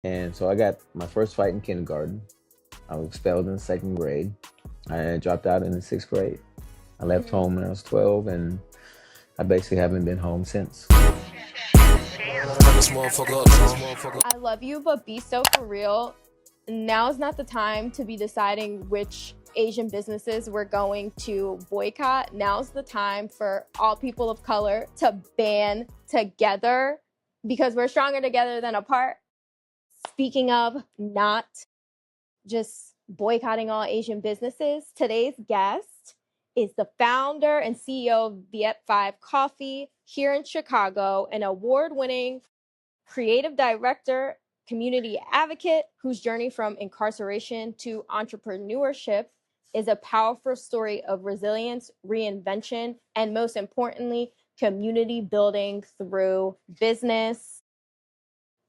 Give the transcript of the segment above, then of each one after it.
And so I got my first fight in kindergarten. I was expelled in second grade. I dropped out in the sixth grade. I left Mhm. home when I was 12, and I basically haven't been home since. I love you, but be so for real. Now is not the time to be deciding which Asian businesses we're going to boycott. Now's the time for all people of color to band together because we're stronger together than apart. Speaking of not just boycotting all Asian businesses, today's guest is the founder and CEO of VietFive Coffee here in Chicago, an award-winning creative director, community advocate whose journey from incarceration to entrepreneurship is a powerful story of resilience, reinvention, and most importantly, community building through business.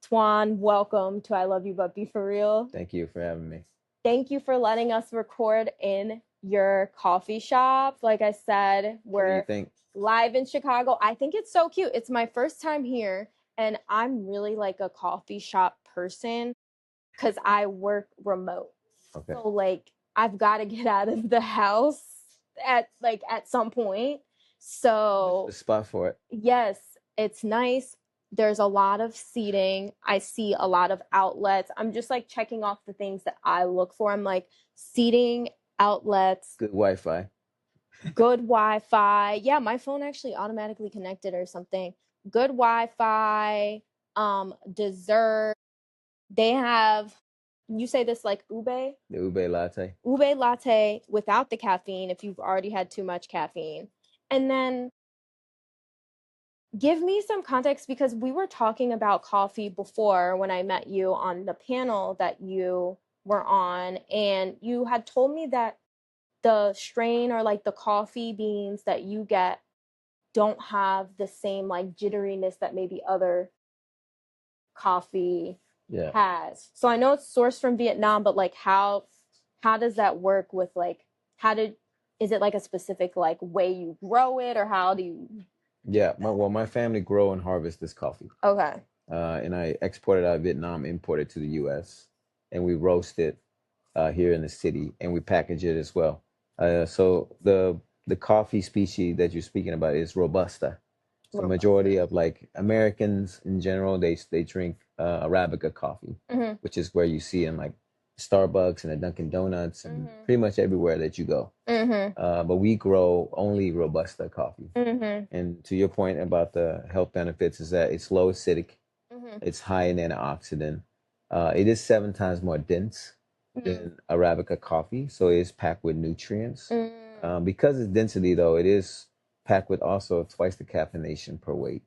Tuan, welcome to I Love You But Be For Real. Thank you for having me. Thank you for letting us record in your coffee shop. Like I said, What do you we're think? live in Chicago. I think it's so cute. It's my first time here, and I'm really like a coffee shop person because I work remote. Okay. So like I've got to get out of the house at some point. So The spot for it. yes, it's nice. There's a lot of seating. I see a lot of outlets. I'm just like checking off the things that I look for. I'm like seating, outlets, Good Wi-Fi. good Wi-Fi. Yeah, my phone actually automatically connected or something. Good Wi-Fi, dessert. They have, you say this like ube? The ube latte. Ube latte without the caffeine if you've already had too much caffeine. And then give me some context because we were talking about coffee before when I met you on the panel that you were on, and you had told me that the strain or like the coffee beans that you get don't have the same like jitteriness that maybe other coffee has. So I know it's sourced from Vietnam, but like how does that work with like how did is it like a specific like way you grow it or how do you Yeah, my family grow and harvest this coffee. Okay. And I export it out of Vietnam, import it to the U.S., and we roast it here in the city, and we package it as well. So the coffee species that you're speaking about is Robusta. So majority of like Americans in general, they drink Arabica coffee, which is where you see in like Starbucks and a Dunkin' Donuts and pretty much everywhere that you go. But we grow only Robusta coffee. And to your point about the health benefits is that it's low acidic, it's high in antioxidant. It is 7 times more dense than Arabica coffee, so it is packed with nutrients. Because its density, though, it is packed with also twice the caffeination per weight.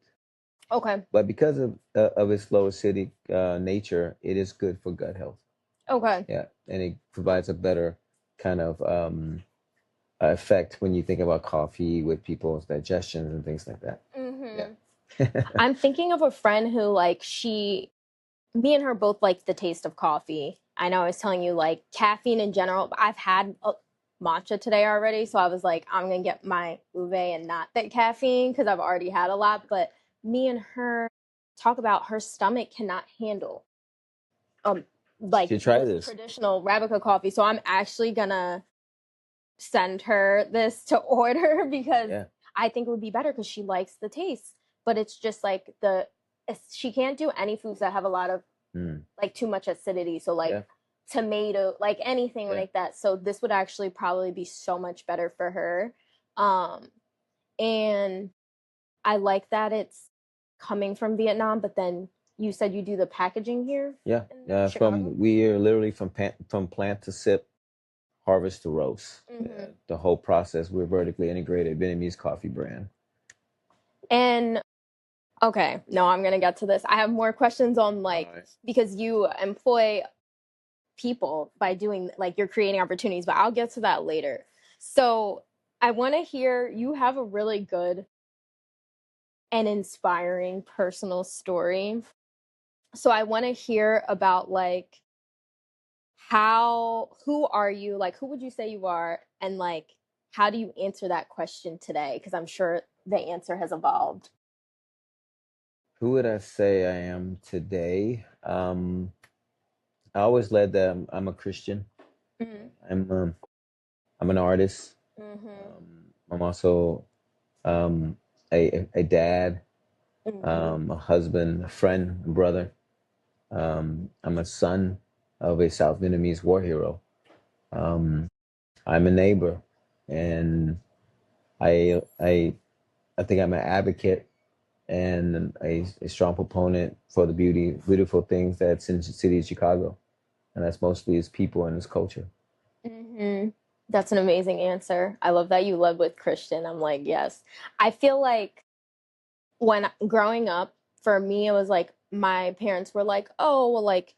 Okay. But because of its low acidic nature, it is good for gut health. Okay. Yeah, and it provides a better kind of effect when you think about coffee with people's digestions and things like that. Yeah. I'm thinking of a friend who like me and her both like the taste of coffee. I know I was telling you like caffeine in general, but I've had matcha today already, so I was like I'm going to get my ube and not that caffeine because I've already had a lot, but me and her talk about her stomach cannot handle like You try this. traditional Arabica coffee. So I'm actually going to send her this to order because I think it would be better because she likes the taste. But it's just like she can't do any foods that have a lot of like too much acidity. So like tomato, like anything like that. So this would actually probably be so much better for her. And I like that it's coming from Vietnam, but then you said you do the packaging here? Yeah. Chicago? We are literally from plant to sip, harvest to roast. The whole process. We're vertically integrated Vietnamese coffee brand. And okay, no, I'm gonna get to this. I have more questions on like because you employ people by doing like you're creating opportunities, but I'll get to that later. So I want to hear you have a really good and inspiring personal story. So I want to hear about like who are you? Like who would you say you are? And like how do you answer that question today? Because I'm sure the answer has evolved. Who would I say I am today? I always led that I'm a Christian. Mm-hmm. I'm an artist. Mm-hmm. I'm also um, a dad, Mm-hmm. a husband, a friend, a brother. I'm a son of a South Vietnamese war hero. Um, I'm a neighbor, and I I think I'm an advocate and a strong proponent for the beautiful things that's in the city of Chicago, and that's mostly its people and its culture. Mm-hmm. That's an amazing answer. I love that you led with Christian. I'm like, yes. I feel like when growing up, for me, it was like my parents were like, oh, well, like,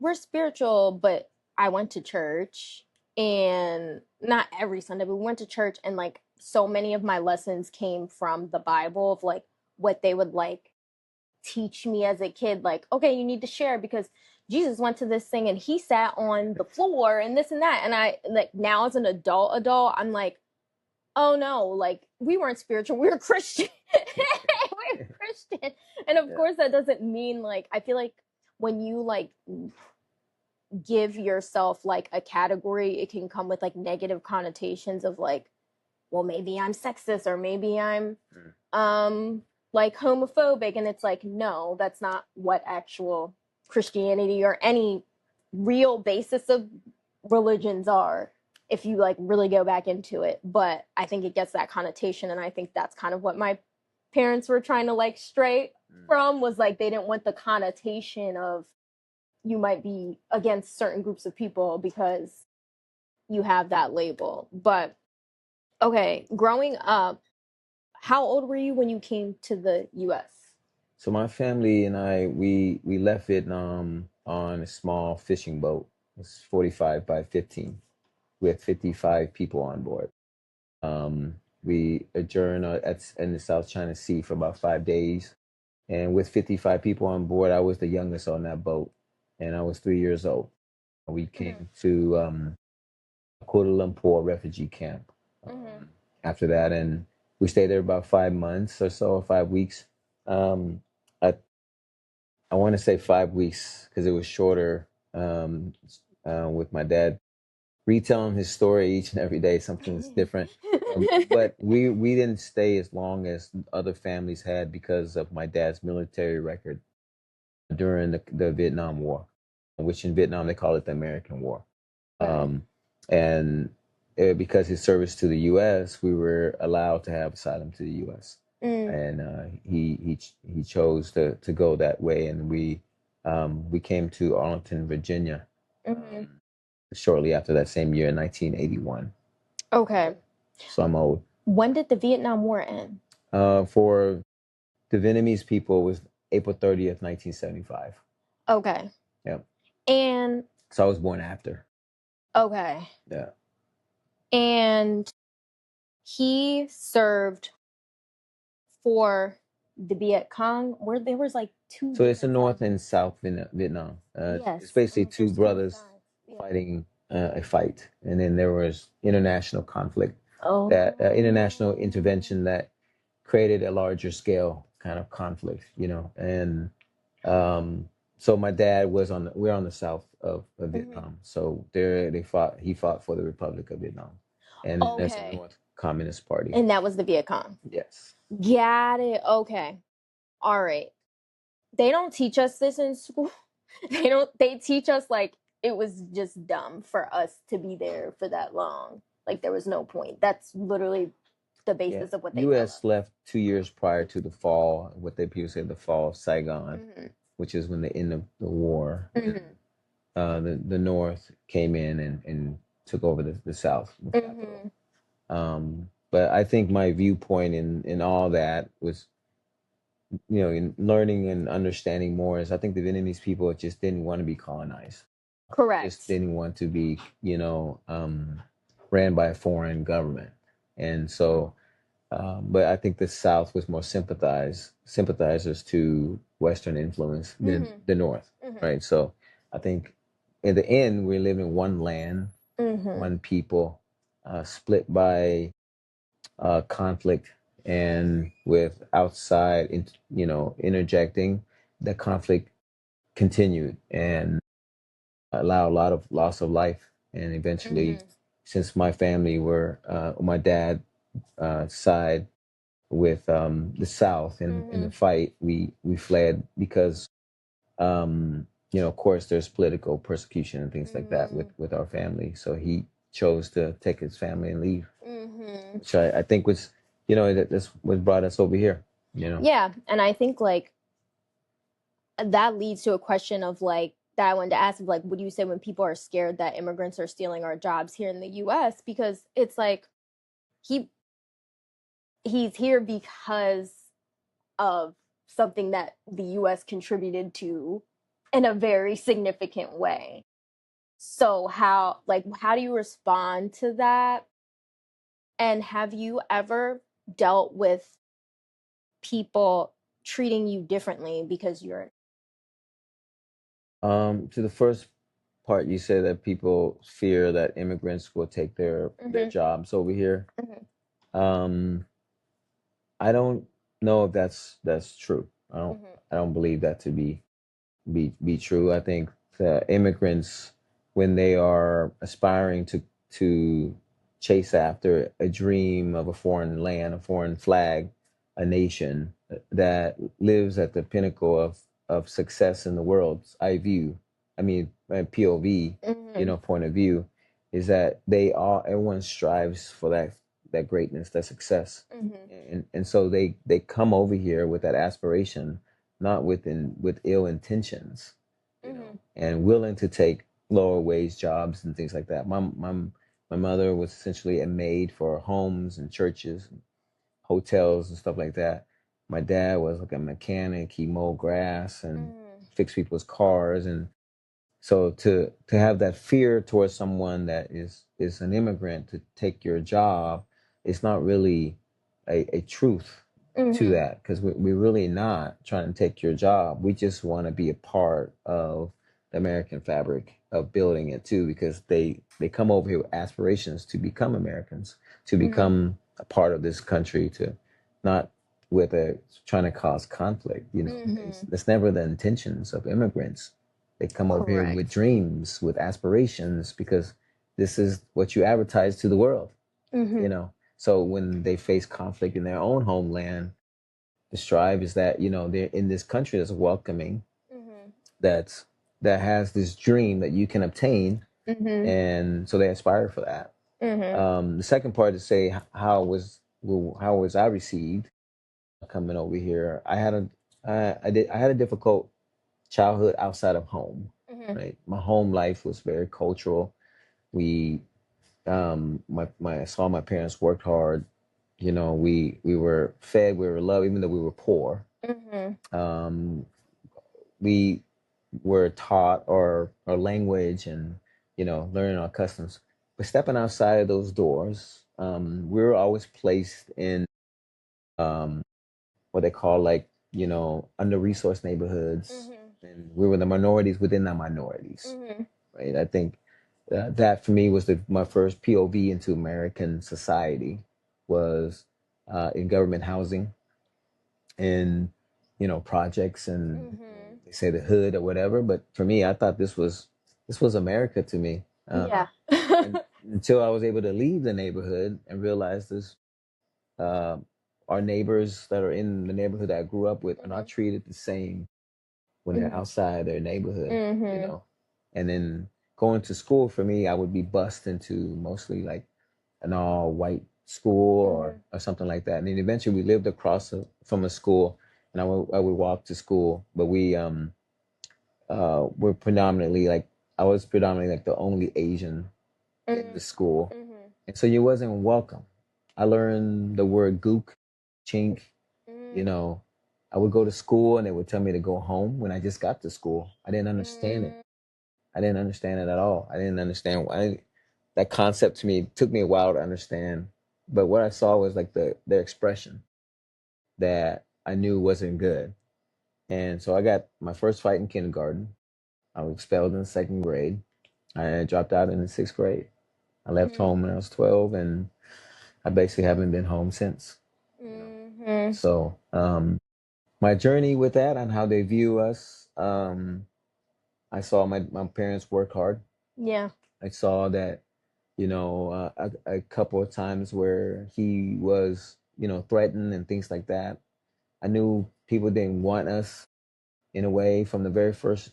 we're spiritual, but I went to church, and not every Sunday, but we went to church, and like so many of my lessons came from the Bible of like what they would like teach me as a kid, like, okay, you need to share because Jesus went to this thing and he sat on the floor and this and that. And I like now as an adult, I'm like, oh no, like we weren't spiritual, we were Christian. We were Christian. And of Yeah. course that doesn't mean like I feel like when you like give yourself like a category, it can come with like negative connotations of like, well, maybe I'm sexist or maybe I'm like homophobic, and it's like, no, that's not what actual Christianity or any real basis of religions are if you like really go back into it. But I think it gets that connotation, and I think that's kind of what my parents were trying to like stray from, was like they didn't want the connotation of you might be against certain groups of people because you have that label. But okay, growing up, how old were you when you came to the US? So my family and we left Vietnam on a small fishing boat. It's 45 by 15. We had 55 people on board. We adjourned in the South China Sea for about 5 days. And with 55 people on board, I was the youngest on that boat, and I was 3 years old. We came to Kuala Lumpur refugee camp after that, and we stayed there about 5 months or so, 5 weeks. Um, I I want to say 5 weeks because it was shorter with my dad retelling his story each and every day, something's different. But we didn't stay as long as other families had because of my dad's military record during the Vietnam War, which in Vietnam they call it the American War. Um, and because his service to the U.S., we were allowed to have asylum to the U.S. And he chose to go that way, and we came to Arlington, Virginia, shortly after that same year in 1981. Okay. So I'm old. When did the Vietnam War end? For the Vietnamese people, it was April 30th, 1975. Okay. Yeah. And So I was born after. okay. Yeah. And he served for the Viet Cong, where there was like two So it's the different North sides. and South Vietnam. It's Yes. basically Like two there's two brothers sides. Yeah. fighting a fight, and then there was international conflict, Oh. that international intervention that created a larger scale kind of conflict, and um, so my dad was we're on the south of Vietnam, so there he fought for the Republic of Vietnam, and then there's the Okay. North Communist Party. And that was the Viet Cong. Yes. Got it. Okay. All right. They don't teach us this in school. They teach us like it was just dumb for us to be there for that long. Like there was no point. That's literally the Yeah. basis of what they tell us. U.S. left 2 years prior to the fall, what they people say the fall of Saigon, which is when the end of the war. The North came in and took over the South, the capital. But I think my viewpoint in all that was, in learning and understanding more, is I think the Vietnamese people just didn't want to be colonized. Correct. Just didn't want to be, ran by a foreign government. And so, but I think the South was more sympathizers to Western influence than the North, right? So I think in the end, we live in one land, one people, split by conflict, and with outside, interjecting, the conflict continued. And allow a lot of loss of life. And eventually, Mm-hmm. since my family were my dad side with the South in the Mm-hmm. fight, we fled because of course, there's political persecution and things like that Mm-hmm. with our family. So he chose to take his family and leave, Mm-hmm. which I think was that's what brought us over here. Yeah, and I think like that leads to a question of like that I wanted to ask of like, what do you say when people are scared that immigrants are stealing our jobs here in the U.S.? Because it's like he he's here because of something that the US contributed to in a very significant way. So how do you respond to that? And have you ever dealt with people treating you differently because you're To the first part, you said that people fear that immigrants will take their mm-hmm, jobs over here. mm-hmm, Um, I don't know if that's true. mm-hmm, I don't believe that to be true. I think the immigrants, when they are aspiring to chase after a dream of a foreign land, a foreign flag, a nation that lives at the pinnacle of success in the world's eye view. I mean, my POV, mm-hmm, point of view, is that everyone strives for that greatness, that success, mm-hmm, and so they come over here with that aspiration, not with ill intentions, mm-hmm, and willing to take lower wage jobs and things like that. My mother was essentially a maid for homes and churches and hotels and stuff like that. My dad was like a mechanic. He mowed grass and mm-hmm, fixed people's cars. And so to have that fear towards someone that is an immigrant to take your job, it's not really a truth to mm-hmm, that, because we're really not trying to take your job. We just want to be a part of the American fabric of building it too, because they come over here with aspirations to become Americans, to mm-hmm, become a part of this country, to not with a trying to cause conflict. mm-hmm. That's never the intentions of immigrants. They come over here with Correct. dreams, with aspirations, because this is what you advertise to the world, Mm-hmm, So when they face conflict in their own homeland, the strive is that, they're in this country that's welcoming, mm-hmm, that's that has this dream that you can obtain, mm-hmm, and so they aspire for that. mm-hmm, The second part is say how was I received coming over here? I had a difficult childhood outside of home, mm-hmm, right? My home life was very cultural. We my I saw my parents worked hard. We were fed, we were loved, even though we were poor. mm-hmm, Um, we were taught our language and learning our customs. But stepping outside of those doors, we were always placed in um, what they call like under resourced neighborhoods, mm-hmm, and we were the minorities within the minorities, mm-hmm. right? I think that for me was my first POV into American society, was in government housing and projects, and Mm-hmm. they say the hood or whatever. But for me, I thought this was America to me, Yeah. and until I was able to leave the neighborhood and realize this. Uh, our neighbors that are in the neighborhood that I grew up with are not Mhm. treated the same when they're Mhm. outside their neighborhood, Mhm. And then going to school for me, I would be bussed into mostly like an all white school, Mhm. or something like that. And then eventually we lived across from a school, and I would walk to school, but were predominantly like, I was predominantly like the only Asian in the Mhm. school. Mhm. And so you wasn't welcome. I learned the word gook, chink, you Mhm. know. I would go to school and they would tell me to go home when I just got to school. I didn't understand it. Mhm. I didn't understand it at all. I didn't understand why that concept to me took me a while to understand. But what I saw was like their expression that I knew wasn't good. And so I got my first fight in kindergarten. I was expelled in the second grade. I dropped out in the sixth grade. I left Mhm. home when I was 12, and I basically haven't been home since. Mhm. So my journey with that and how they view us, I saw my parents work hard. Yeah. I saw that, a couple of times where he was, threatened and things like that. I knew people didn't want us in a way from the very first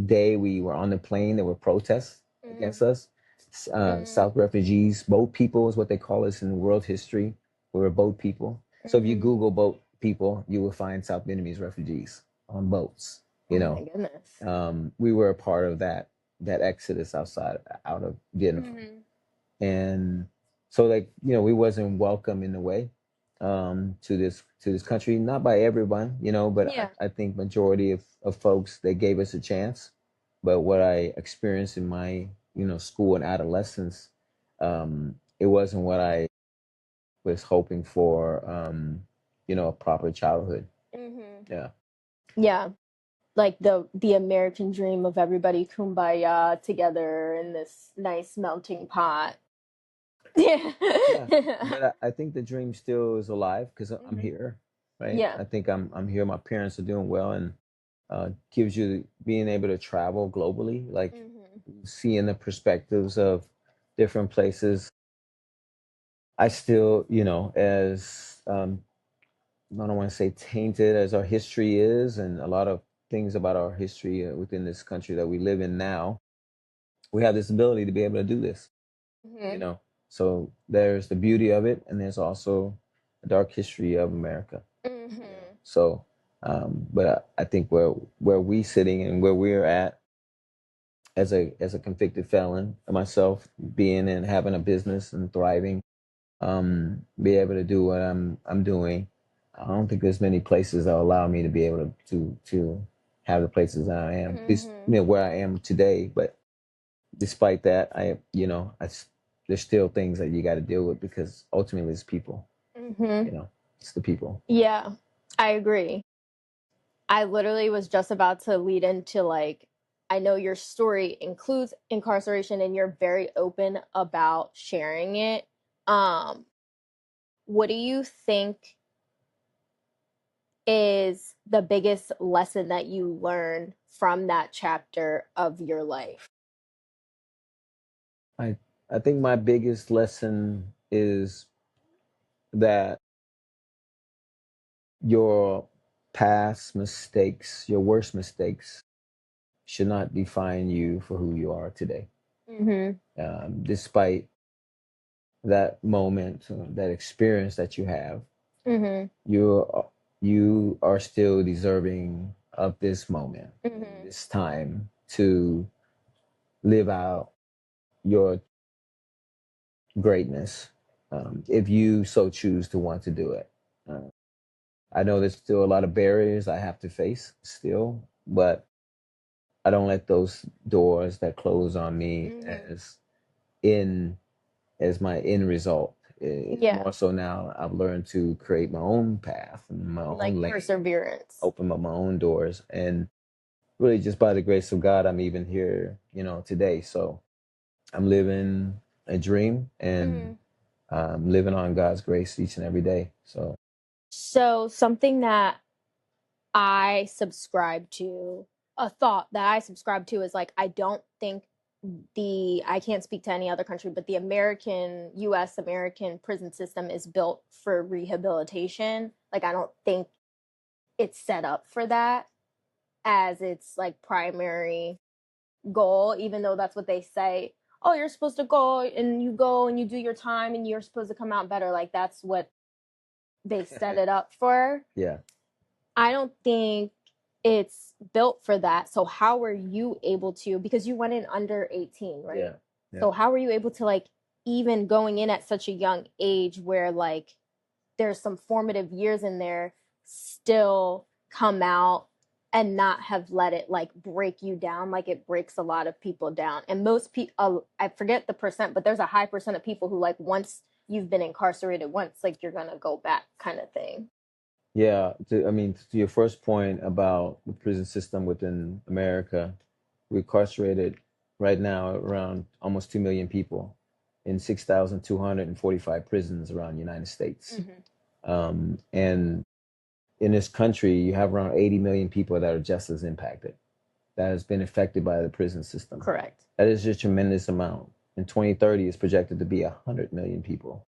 day we were on the plane. There were protests against us. South refugees, boat people is what they call us in world history. We were boat people. So if you Google boat people, you will find South Vietnamese refugees on boats. Oh my goodness. We were a part of that exodus out of Vietnam, and so we wasn't welcome in a way to this country, not by everyone, but Yeah. I think majority of folks, they gave us a chance. But what I experienced in my school and adolescence, it wasn't what I was hoping for, a proper childhood. Yeah. Yeah. Like the American dream of everybody kumbaya together in this nice melting pot. Yeah. Yeah, but I think the dream still is alive because I'm here, right? Yeah. I think I'm here. My parents are doing well, and gives you being able to travel globally, like seeing the perspectives of different places. I still, as I don't want to say tainted as our history is, and a lot of things about our history within this country that we live in now, we have this ability to be able to do this. So there's the beauty of it, and there's also a dark history of America. So, but I think where we sitting and where we're at as a convicted felon, myself being and having a business and thriving, be able to do what I'm doing. I don't think there's many places that allow me to be able to have the places that I am, where I am today. But despite that, there's still things that you got to deal with because ultimately it's people. It's the people. Yeah, I agree. I literally was just about to lead into I know your story includes incarceration and you're very open about sharing it. What do you think is the biggest lesson that you learned from that chapter of your life? I think my biggest lesson is that your past mistakes, your worst mistakes, should not define you for who you are today. Despite that moment, that experience that you have, you are still deserving of this moment, this time to live out your greatness, if you so choose to want to do it. I know there's still a lot of barriers I have to face still, but I don't let those doors that close on me as my end result. More so now I've learned to create my own path and my own lane, perseverance, open up my own doors, and really just by the grace of God, I'm even here, today. So I'm living a dream, and I'm living on God's grace each and every day. So something that I subscribe to, a thought that I subscribe to is I don't think I can't speak to any other country, but the US American prison system is built for rehabilitation. I don't think it's set up for that as its primary goal, even though that's what they say. Oh, you're supposed to go and you do your time and you're supposed to come out better. That's what they set it up for. Yeah. I don't think it's built for that. So how were you able to, because you went in under 18, right? Yeah. So how were you able to even going in at such a young age where there's some formative years in there, still come out and not have let it break you down like it breaks a lot of people down? And most people, I forget the percent, but there's a high percent of people who once you've been incarcerated once, you're gonna go back kind of thing. Yeah, to your first point about the prison system within America, we're incarcerated right now around almost 2 million people in 6,245 prisons around the United States. And in this country, you have around 80 million people that are just as impacted. that has been affected by the prison system. Correct. That is a tremendous amount. In 2030, it's projected to be 100 million people.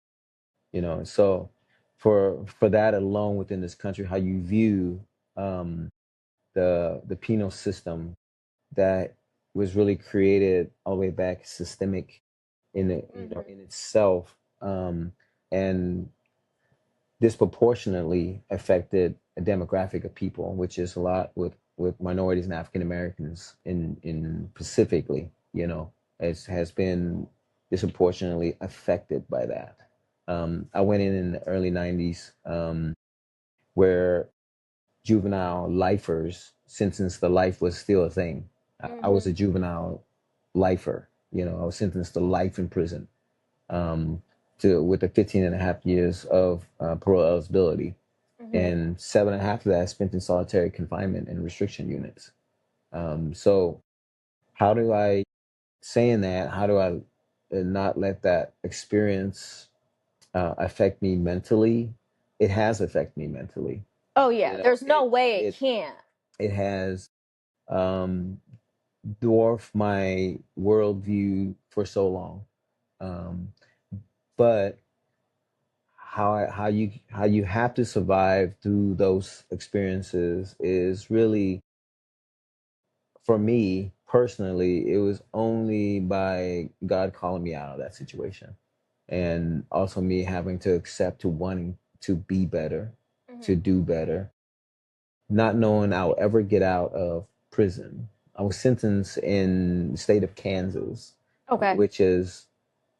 You know, so for that alone within this country, how you view the penal system that was really created all the way back, systemic in it, you know, in itself, and disproportionately affected a demographic of people, which is a lot with minorities and African Americans in specifically, you know, has been disproportionately affected by that. I went in the early 90s, where juvenile lifers sentenced to life was still a thing. I was a juvenile lifer, you know, I was sentenced to life in prison, with the 15 and a half years of parole eligibility. And 7.5 of that I spent in solitary confinement and restriction units. So how do I, saying that, how do I not let that experience affect me mentally? It has affected me mentally. Oh yeah, You know, there's no way it can't. It has dwarfed my worldview for so long. But how you have to survive through those experiences is really, for me personally, it was only by God calling me out of that situation, and also me having to accept, to wanting to be better, to do better, not knowing I'll ever get out of prison. I was sentenced in the state of Kansas, which is,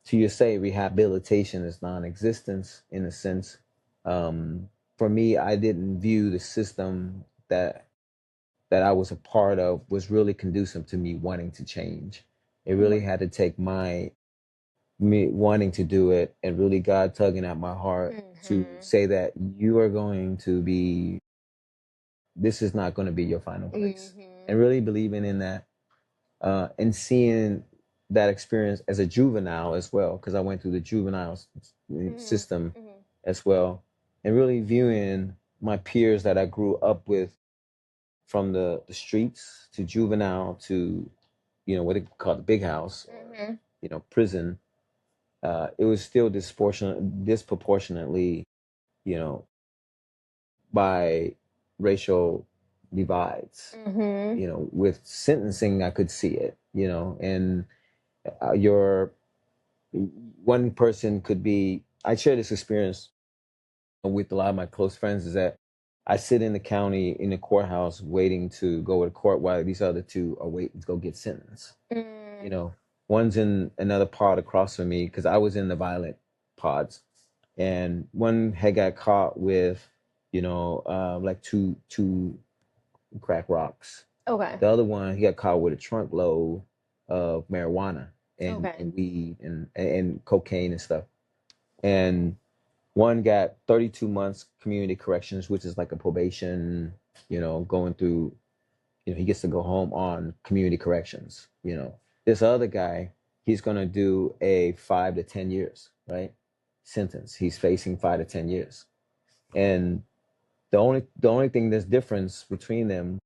to you say rehabilitation is non-existence in a sense. For me, I didn't view the system that I was a part of was really conducive to me wanting to change. It really had to take me wanting to do it and really God tugging at my heart to say that you are going to be, this is not going to be your final place. And really believing in that, and seeing that experience as a juvenile as well, because I went through the juvenile system as well, and really viewing my peers that I grew up with from the streets to juvenile to, you know, what they call the big house, or, you know, prison. It was still disproportionately, you know, by racial divides. You know, with sentencing, I could see it, you know, and your one person could be, I share this experience with a lot of my close friends, is that I sit in the county in the courthouse waiting to go to court while these other two are waiting to go get sentenced. You know, one's in another pod across from me because I was in the violent pods, and one had got caught with, you know, like two crack rocks. Okay. The other one, he got caught with a trunk load of marijuana and weed and cocaine and stuff. And one got 32 months community corrections, which is like a probation, you know, going through, you know, he gets to go home on community corrections, you know. This other guy, he's going to do a 5 to 10 years, right? Sentence. He's facing 5 to 10 years. And the only thing there's difference between them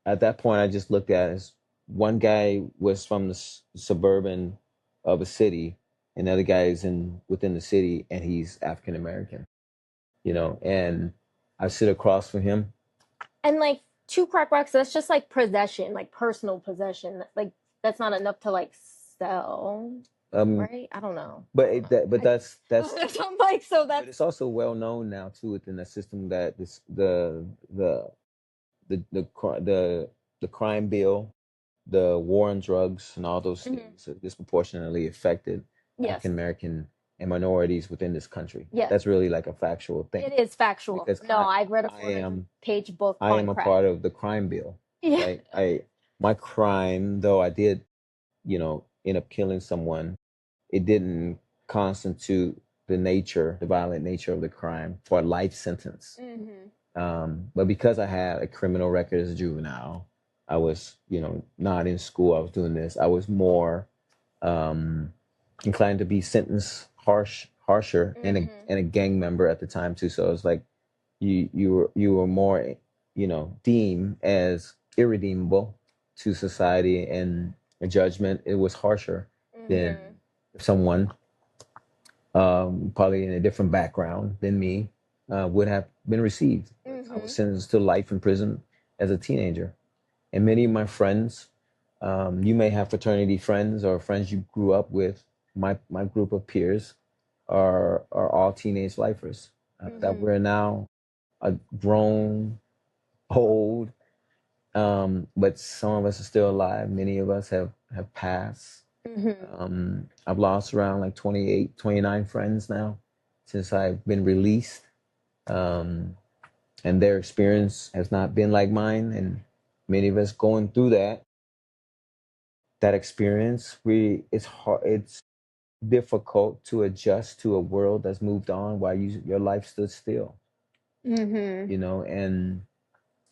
at that point, I just looked at as one guy was from the suburban of a city, and the other guy is within the city, and he's African American, you know. And I sit across from him. And like 2 crack rocks, that's just like possession, like personal possession. Like that's not enough to like sell, right? I don't know. But that's I'm like, so that's. But it's also well known now too within the system that the crime bill, the war on drugs, and all those things are disproportionately affected African American and minorities within this country. Yes. That's really like a factual thing. It is factual. Because I've read a 400-page book. I am a part of the crime bill. Yeah. Right? My crime, though I did, you know, end up killing someone, it didn't constitute the violent nature of the crime for a life sentence. But because I had a criminal record as a juvenile, I was, you know, not in school, I was doing this, I was more inclined to be sentenced harsher, and a gang member at the time too. So it was like you were more, you know, deemed as irredeemable. to society and judgment, it was harsher than someone probably in a different background than me would have been received. I was sentenced to life in prison as a teenager. And many of my friends, you may have fraternity friends or friends you grew up with. My group of peers are all teenage lifers that we're now grown, old, but some of us are still alive. Many of us have passed. I've lost around like 28, 29 friends now since I've been released. And their experience has not been like mine. And many of us going through that experience, it's hard, it's difficult to adjust to a world that's moved on while your life stood still. You know, and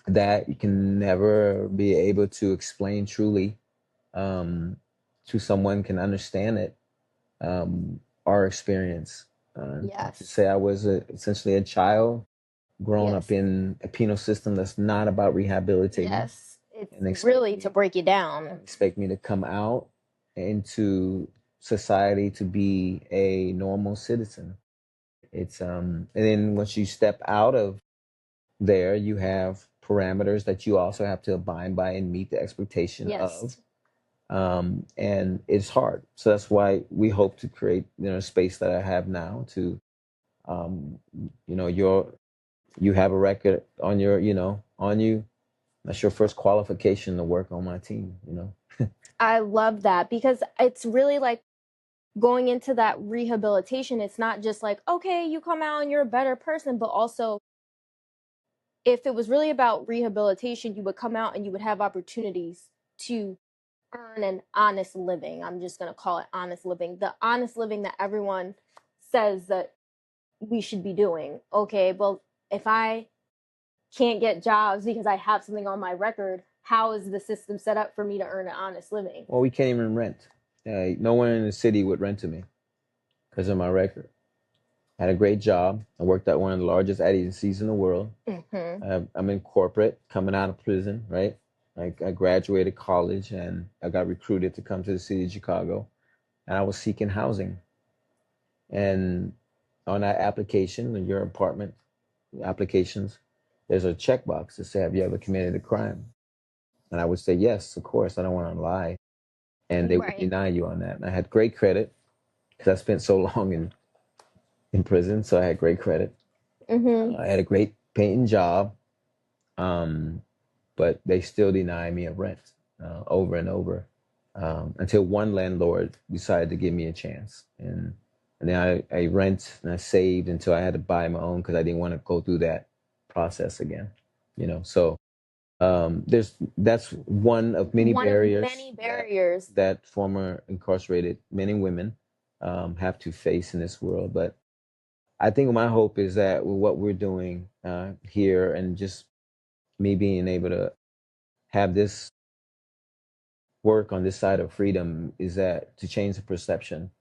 that you can never be able to explain truly to someone can understand it. Our experience. To say I was essentially a child growing up in a penal system that's not about rehabilitating. Yes, it's really to break you down. Expect me to come out into society to be a normal citizen. It's and then once you step out of there, you have parameters that you also have to abide by and meet the expectation of. And it's hard. So that's why we hope to create, a space that I have now to, you have a record on on you. That's your first qualification to work on my team, I love that because it's really like going into that rehabilitation. It's not just like, okay, you come out and you're a better person, but also if it was really about rehabilitation, you would come out and you would have opportunities to earn an honest living. I'm just going to call it honest living. The honest living that everyone says that we should be doing. Okay, well, if I can't get jobs because I have something on my record, how is the system set up for me to earn an honest living? Well, we can't even rent. No one in the city would rent to me because of my record. I had a great job. I worked at one of the largest ad agencies in the world. I'm in corporate, coming out of prison, right? I graduated college and I got recruited to come to the city of Chicago, and I was seeking housing. And on that application, in your apartment applications, there's a checkbox that says, "Have you ever committed a crime?" And I would say, "Yes, of course. I don't want to lie." And they would deny you on that. And I had great credit because I spent so long in prison, so I had great credit. I had a great paying job, but they still deny me a rent over and over until one landlord decided to give me a chance. And then I rent and I saved until I had to buy my own because I didn't want to go through that process again. So that's one of many barriers that former incarcerated men and women have to face in this world. But I think my hope is that with what we're doing here and just me being able to have this work on this side of freedom is that to change the perception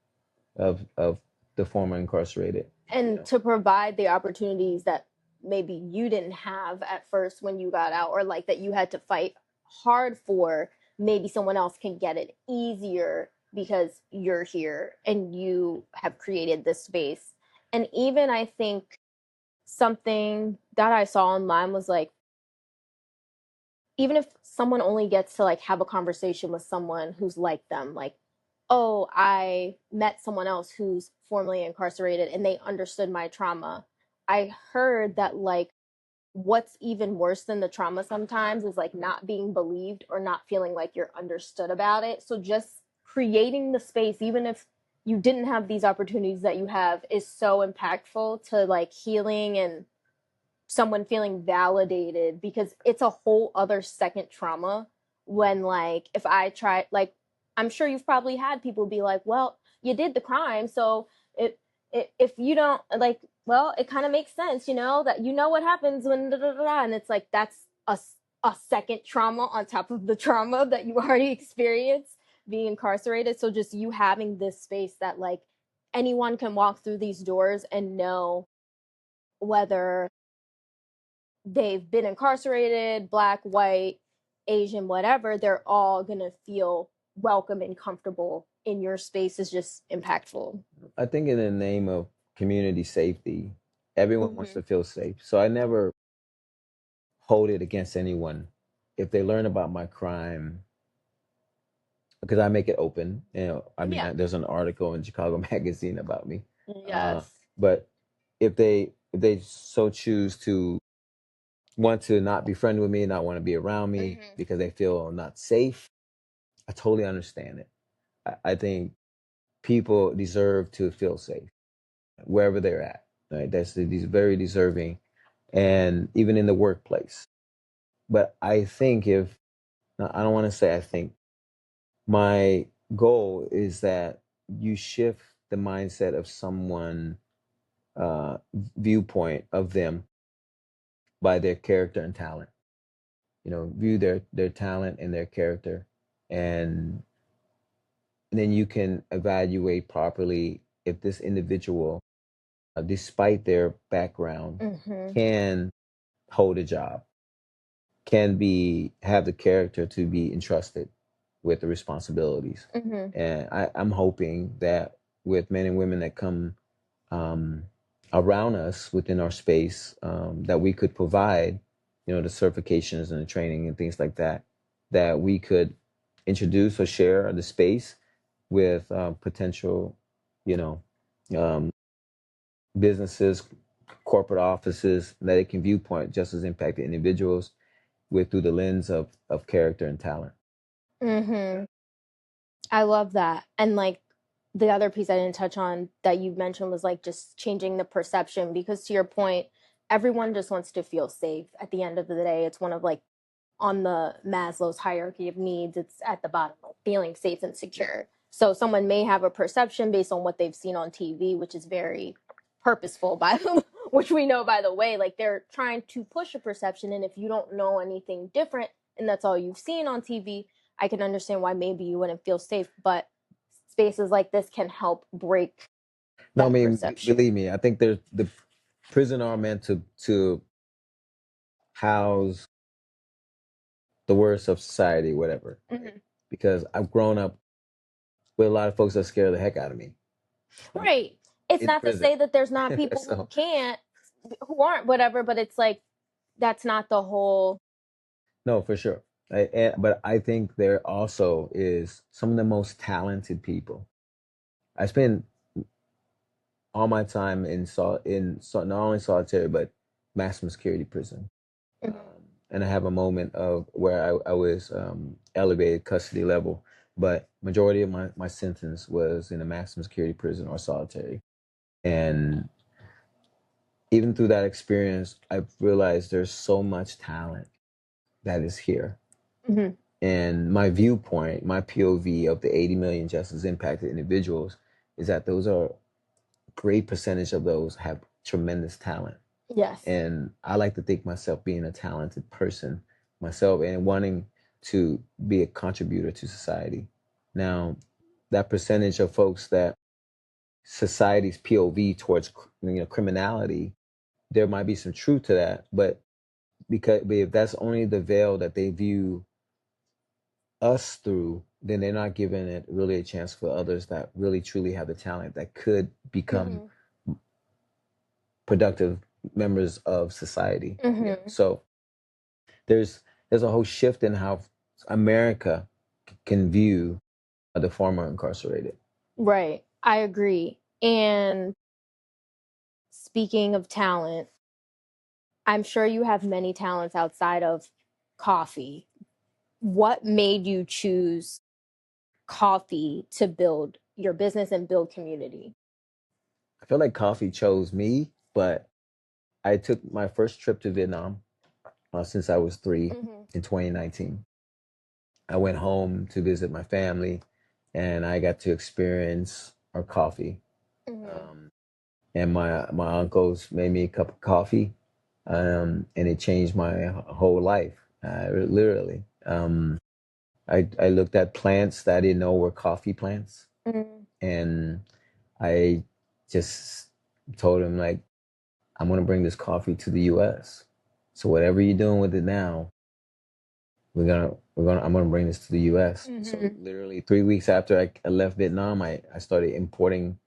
of the former incarcerated. And to provide the opportunities that maybe you didn't have at first when you got out, or like that you had to fight hard for, maybe someone else can get it easier because you're here and you have created this space. And even I think something that I saw online was like, even if someone only gets to like have a conversation with someone who's like them, like, oh, I met someone else who's formerly incarcerated and they understood my trauma. I heard that like what's even worse than the trauma sometimes is like not being believed or not feeling like you're understood about it. So just creating the space, even if you didn't have these opportunities that you have, is so impactful to like healing and someone feeling validated, because it's a whole other second trauma when like if I try, like I'm sure you've probably had people be like, well, you did the crime, so if you don't like, well, it kind of makes sense, that what happens when da, da, da, da. And it's like that's a second trauma on top of the trauma that you already experienced being incarcerated. So just you having this space that like anyone can walk through these doors and know whether they've been incarcerated, black, white, Asian, whatever, they're all going to feel welcome and comfortable in your space is just impactful. I think in the name of community safety, everyone wants to feel safe. So I never hold it against anyone. If they learn about my crime, because I make it open, I mean, there's an article in Chicago Magazine about me. Yes. But if they so choose to want to not be friends with me, not want to be around me because they feel not safe, I totally understand it. I think people deserve to feel safe wherever they're at. Right? That's these very deserving, and even in the workplace. But I think I don't want to say I think, my goal is that you shift the mindset of someone viewpoint of them by their character and talent. View their talent and their character, and then you can evaluate properly if this individual, despite their background, can hold a job, can have the character to be entrusted with the responsibilities. And I'm hoping that with men and women that come around us within our space, that we could provide, the certifications and the training and things like that, that we could introduce or share the space with potential, you know, um, businesses, corporate offices, that it can viewpoint just as impacted individuals through the lens of character and talent. I love that. And like the other piece I didn't touch on that you mentioned was like just changing the perception, because to your point, everyone just wants to feel safe. At the end of the day, it's one of like on the Maslow's hierarchy of needs, it's at the bottom, like feeling safe and secure. So someone may have a perception based on what they've seen on TV, which is very purposeful by which we know, by the way, like they're trying to push a perception. And if you don't know anything different and that's all you've seen on TV, I can understand why maybe you wouldn't feel safe. But spaces like this can help break No, I mean, perception. believe me, I think the prison are meant to house the worst of society, whatever. Right? Because I've grown up with a lot of folks that scare the heck out of me. Right. It's not to say that there's not people who can't, who aren't, whatever, but it's like, that's not the whole. No, for sure. But I think there also is some of the most talented people. I spend all my time not only solitary, but maximum security prison. And I have a moment of where I was elevated custody level, but majority of my sentence was in a maximum security prison or solitary. And even through that experience, I've realized there's so much talent that is here. And my viewpoint, my POV of the 80 million justice impacted individuals is that those are great percentage of those have tremendous talent. Yes. And I like to think myself being a talented person myself and wanting to be a contributor to society. Now, that percentage of folks that society's POV towards criminality, there might be some truth to that, but if that's only the veil that they view us through, then they're not giving it really a chance for others that really truly have the talent that could become productive members of society. So there's a whole shift in how America can view the former incarcerated. Right. I agree. And speaking of talent, I'm sure you have many talents outside of coffee. What made you choose coffee to build your business and build community? I feel like coffee chose me, but I took my first trip to Vietnam since I was 3 in 2019. I went home to visit my family, and I got to experience our coffee. And my uncles made me a cup of coffee, and it changed my whole life, literally. I looked at plants that I didn't know were coffee plants, and I just told him, like, I'm gonna bring this coffee to the U.S. So whatever you're doing with it now, I'm gonna bring this to the U.S. So Mm-hmm. literally 3 weeks after I left Vietnam, I started importing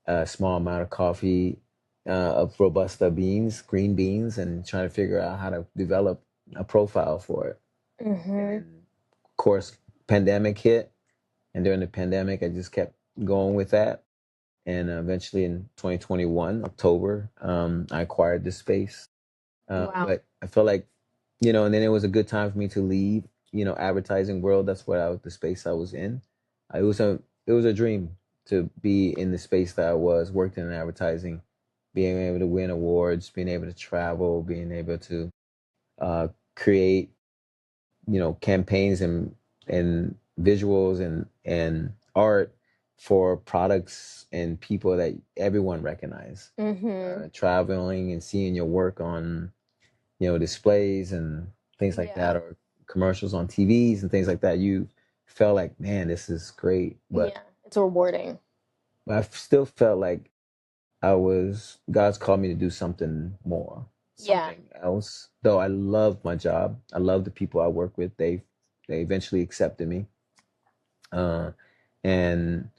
a small amount of coffee, of Robusta beans, green beans, and trying to figure out how to develop a profile for it. And Mm-hmm. then, of course, pandemic hit, and during the pandemic, I just kept going with that. And eventually, in 2021 October, I acquired this space. Wow. But I felt like, and then it was a good time for me to leave, advertising world. That's what the space I was in. It was a dream to be in the space that I was, worked in advertising, being able to win awards, being able to travel, being able to create, campaigns and visuals and art for products and people that everyone recognize. Mm-hmm. Traveling and seeing your work on, displays and things like Yeah. that, or commercials on TVs and things like that, you felt like, man, this is great. Yeah. It's rewarding. But I still felt like God's called me to do something more, Yeah. something else. Though I love my job, I love the people I work with. They eventually accepted me, uh, and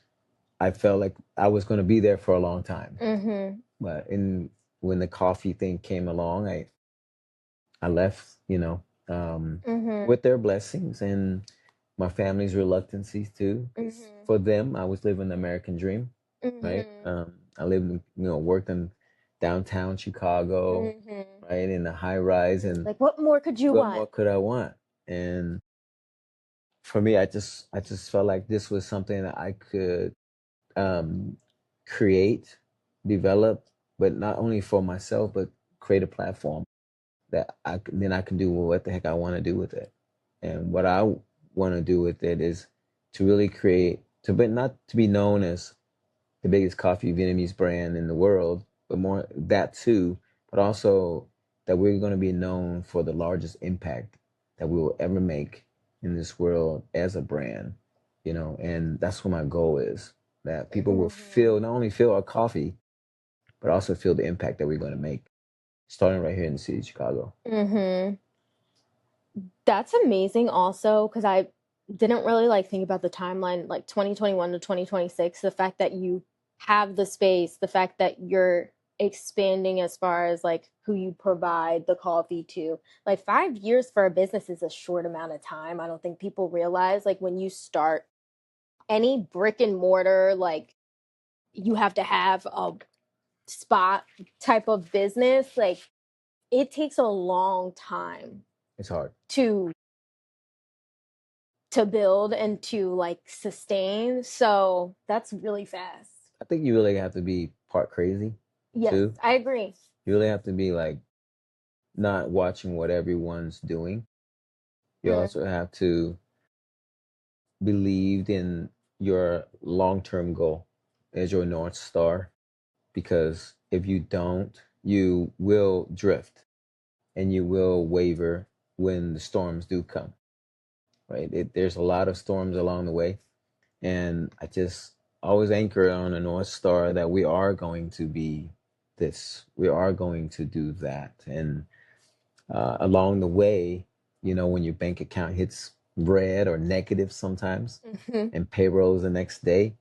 I felt like I was going to be there for a long time. Mm-hmm. But when the coffee thing came along, I left, Mm-hmm. with their blessings and my family's reluctancies too. 'Cause Mm-hmm. for them, I was living the American dream, right? Mm-hmm. I lived in, worked in downtown Chicago, Mm-hmm. right, in the high rise, and Like, what more could you what want? more could I want? And for me, I just felt like this was something that I could um, create, develop, but not only for myself, but create a platform that then I can do what the heck I want to do with it. And what I want to do with it is to really create, but not to be known as the biggest coffee Vietnamese brand in the world, but more that too, but also that we're going to be known for the largest impact that we will ever make in this world as a brand, and that's what my goal is, that people will Mm-hmm. feel, not only feel our coffee, but also feel the impact that we're going to make starting right here in the city of Chicago. Mm-hmm. That's amazing also, because I didn't really like think about the timeline, like 2021 to 2026, the fact that you have the space, the fact that you're expanding as far as like who you provide the coffee to. Like 5 years for a business is a short amount of time. I don't think people realize, like, when you start any brick and mortar, like, you have to have a spot type of business, like, it takes a long time It's hard. to build and to like sustain. So that's really fast. I think you really have to be part crazy Yes, too. I agree. You really have to be like not watching what everyone's doing. You Mm. also have to believe in your long-term goal as your North Star, because if you don't, you will drift and you will waver when the storms do come, right? There's a lot of storms along the way, and I just always anchor on a North Star that we are going to be this, we are going to do that. And along the way, when your bank account hits red or negative sometimes Mm-hmm. and payrolls the next day,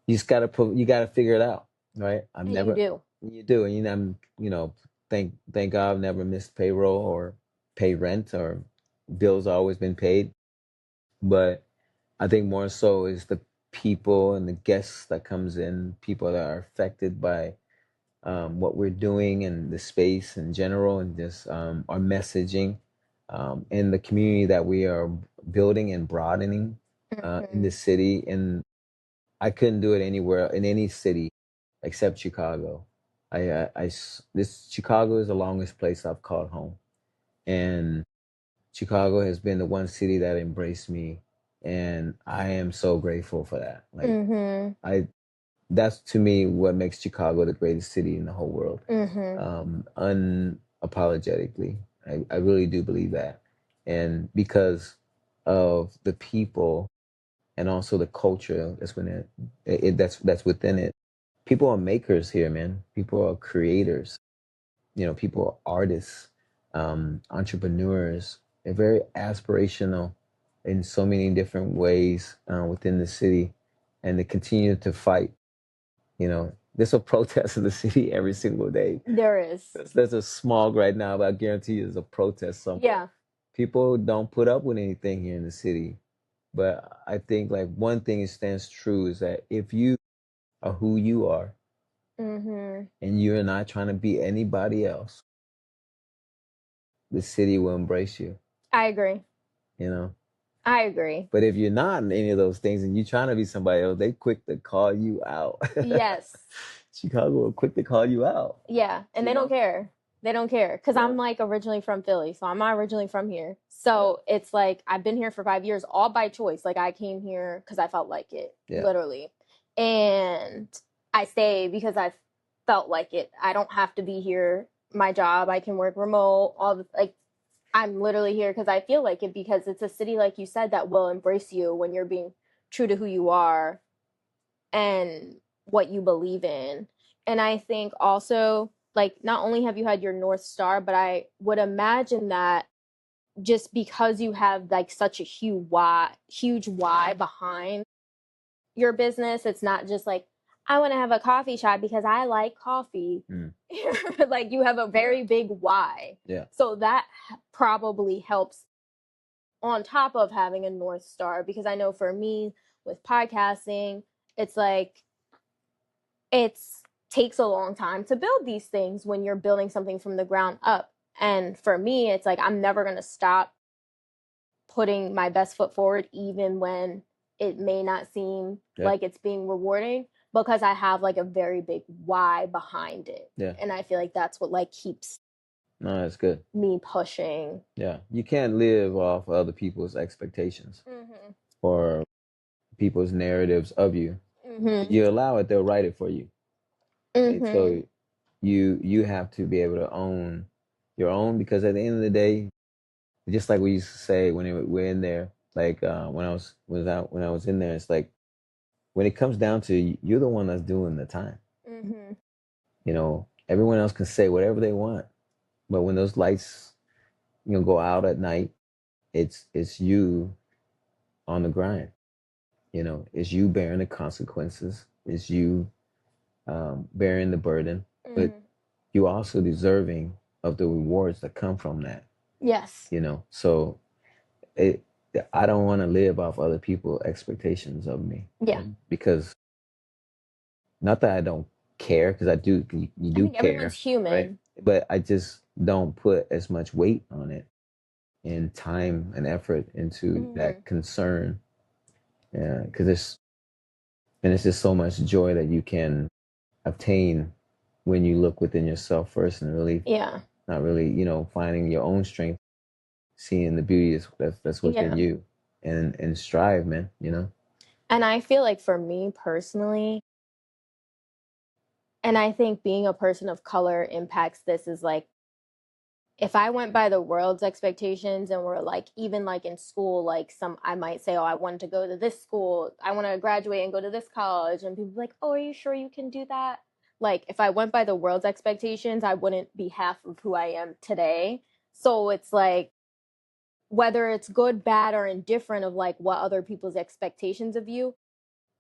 you gotta figure it out, right? I've And you never, do. you do, and thank God I've never missed payroll or pay rent, or bills always been paid. But I think more so is the people and the guests that comes in, people that are affected by what we're doing and the space in general, and just our messaging, and the community that we are building and broadening in Mm-hmm. the city. And I couldn't do it anywhere in any city except Chicago. This Chicago is the longest place I've called home, and Chicago has been the one city that embraced me, and I am so grateful for that. Like, Mm-hmm. I that's to me what makes Chicago the greatest city in the whole world. Mm-hmm. Unapologetically, I really do believe that, and because of the people and also the culture that's within that's within it. People are makers here, man. People are creators. People are artists, entrepreneurs. They're very aspirational in so many different ways within the city, and they continue to fight. You know, there's a protest in the city every single day. There is. There's a smog right now, but I guarantee you there's a protest somewhere. Yeah. People don't put up with anything here in the city. But I think like one thing that stands true is that if you are who you are and you're not trying to be anybody else, the city will embrace you. I agree. You know? I agree. But if you're not in any of those things and you're trying to be somebody else, they quick to call you out. Yes. Chicago will quick to call you out. Yeah, and they don't care. They don't care. Because I'm like originally from Philly, so I'm not originally from here. So it's like I've been here for 5 years all by choice. Like I came here because I felt like it, literally. And I stayed because I felt like it. I don't have to be here. My job, I can work remote, all the like I'm literally here because I feel like it, because it's a city, like you said, that will embrace you when you're being true to who you are and what you believe in. And I think also, like, not only have you had your North Star, but I would imagine that just because you have like such a huge why behind your business, it's not just like, I want to have a coffee shop because I like coffee. Like you have a very big why. Yeah. So that probably helps on top of having a North Star, because I know for me with podcasting, it's like it takes a long time to build these things when you're building something from the ground up. And for me, it's like I'm never going to stop putting my best foot forward, even when it may not seem like it's being rewarding, because I have like a very big why behind it. Yeah. And I feel like that's what like keeps that's good. Me pushing. Yeah. You can't live off other people's expectations or people's narratives of you. You allow it, they'll write it for you. And so you have to be able to own your own, because at the end of the day, just like we used to say when we're in there, like when I was in there, it's like when it comes down to you're the one that's doing the time. You know, everyone else can say whatever they want, but when those lights, go out at night, it's you on the grind. You know, it's you bearing the consequences. It's you bearing the burden, but you also deserving of the rewards that come from that. Yes. You know, so I don't want to live off other people's expectations of me. Yeah. Because not that I don't care, because I do. You do care. Everyone's human, right? But I just don't put as much weight on it and time and effort into that concern. Yeah, because it's just so much joy that you can obtain when you look within yourself first and really, not really, finding your own strength, seeing the beauty that's within you, and strive, man. And I feel like for me personally, and I think being a person of color impacts this, is like, if I went by the world's expectations and were like, even like in school, like I might say, oh, I want to go to this school, I want to graduate and go to this college, and people be like, oh, are you sure you can do that? Like, if I went by the world's expectations, I wouldn't be half of who I am today. So it's like, whether it's good, bad, or indifferent of like what other people's expectations of you,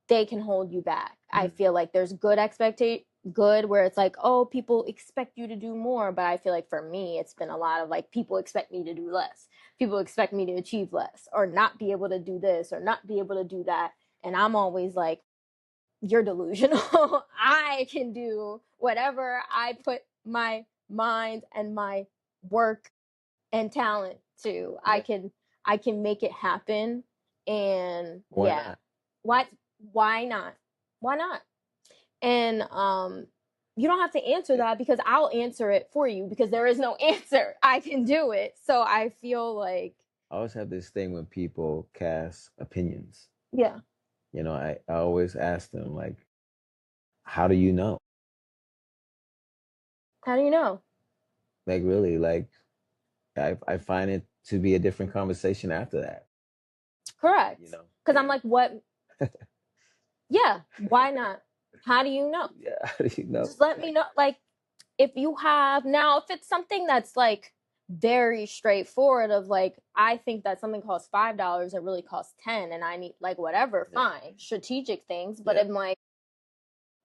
they can hold you back. I feel like there's good where it's like, oh, people expect you to do more. But I feel like for me, it's been a lot of like, people expect me to do less. People expect me to achieve less, or not be able to do this, or not be able to do that. And I'm always like, you're delusional. I can do whatever I put my mind and my work and talent to. I can make it happen. And Why not? Why not? Why not? And you don't have to answer that, because I'll answer it for you, because there is no answer. I can do it. So I feel like I always have this thing when people cast opinions. Yeah. I always ask them, like, how do you know? How do you know? Like, really, like, I find it to be a different conversation after that. Correct. Because I'm like, what? Yeah, why not? How do you know? Yeah, how do you know? Just let me know. Like, if you have, now, if it's something that's like very straightforward of like, I think that something costs $5, it really costs 10, and I need like whatever, fine, strategic things. But I'm like,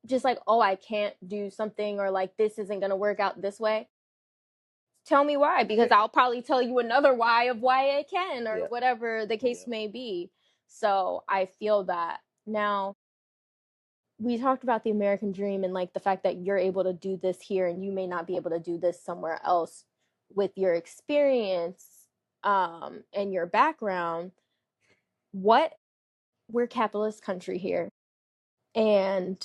just like, oh, I can't do something, or like this isn't gonna work out this way. Tell me why, because I'll probably tell you another why of why it can, or whatever the case may be. So I feel that. Now, we talked about the American dream and like the fact that you're able to do this here and you may not be able to do this somewhere else. With your experience and your background, we're a capitalist country here. And,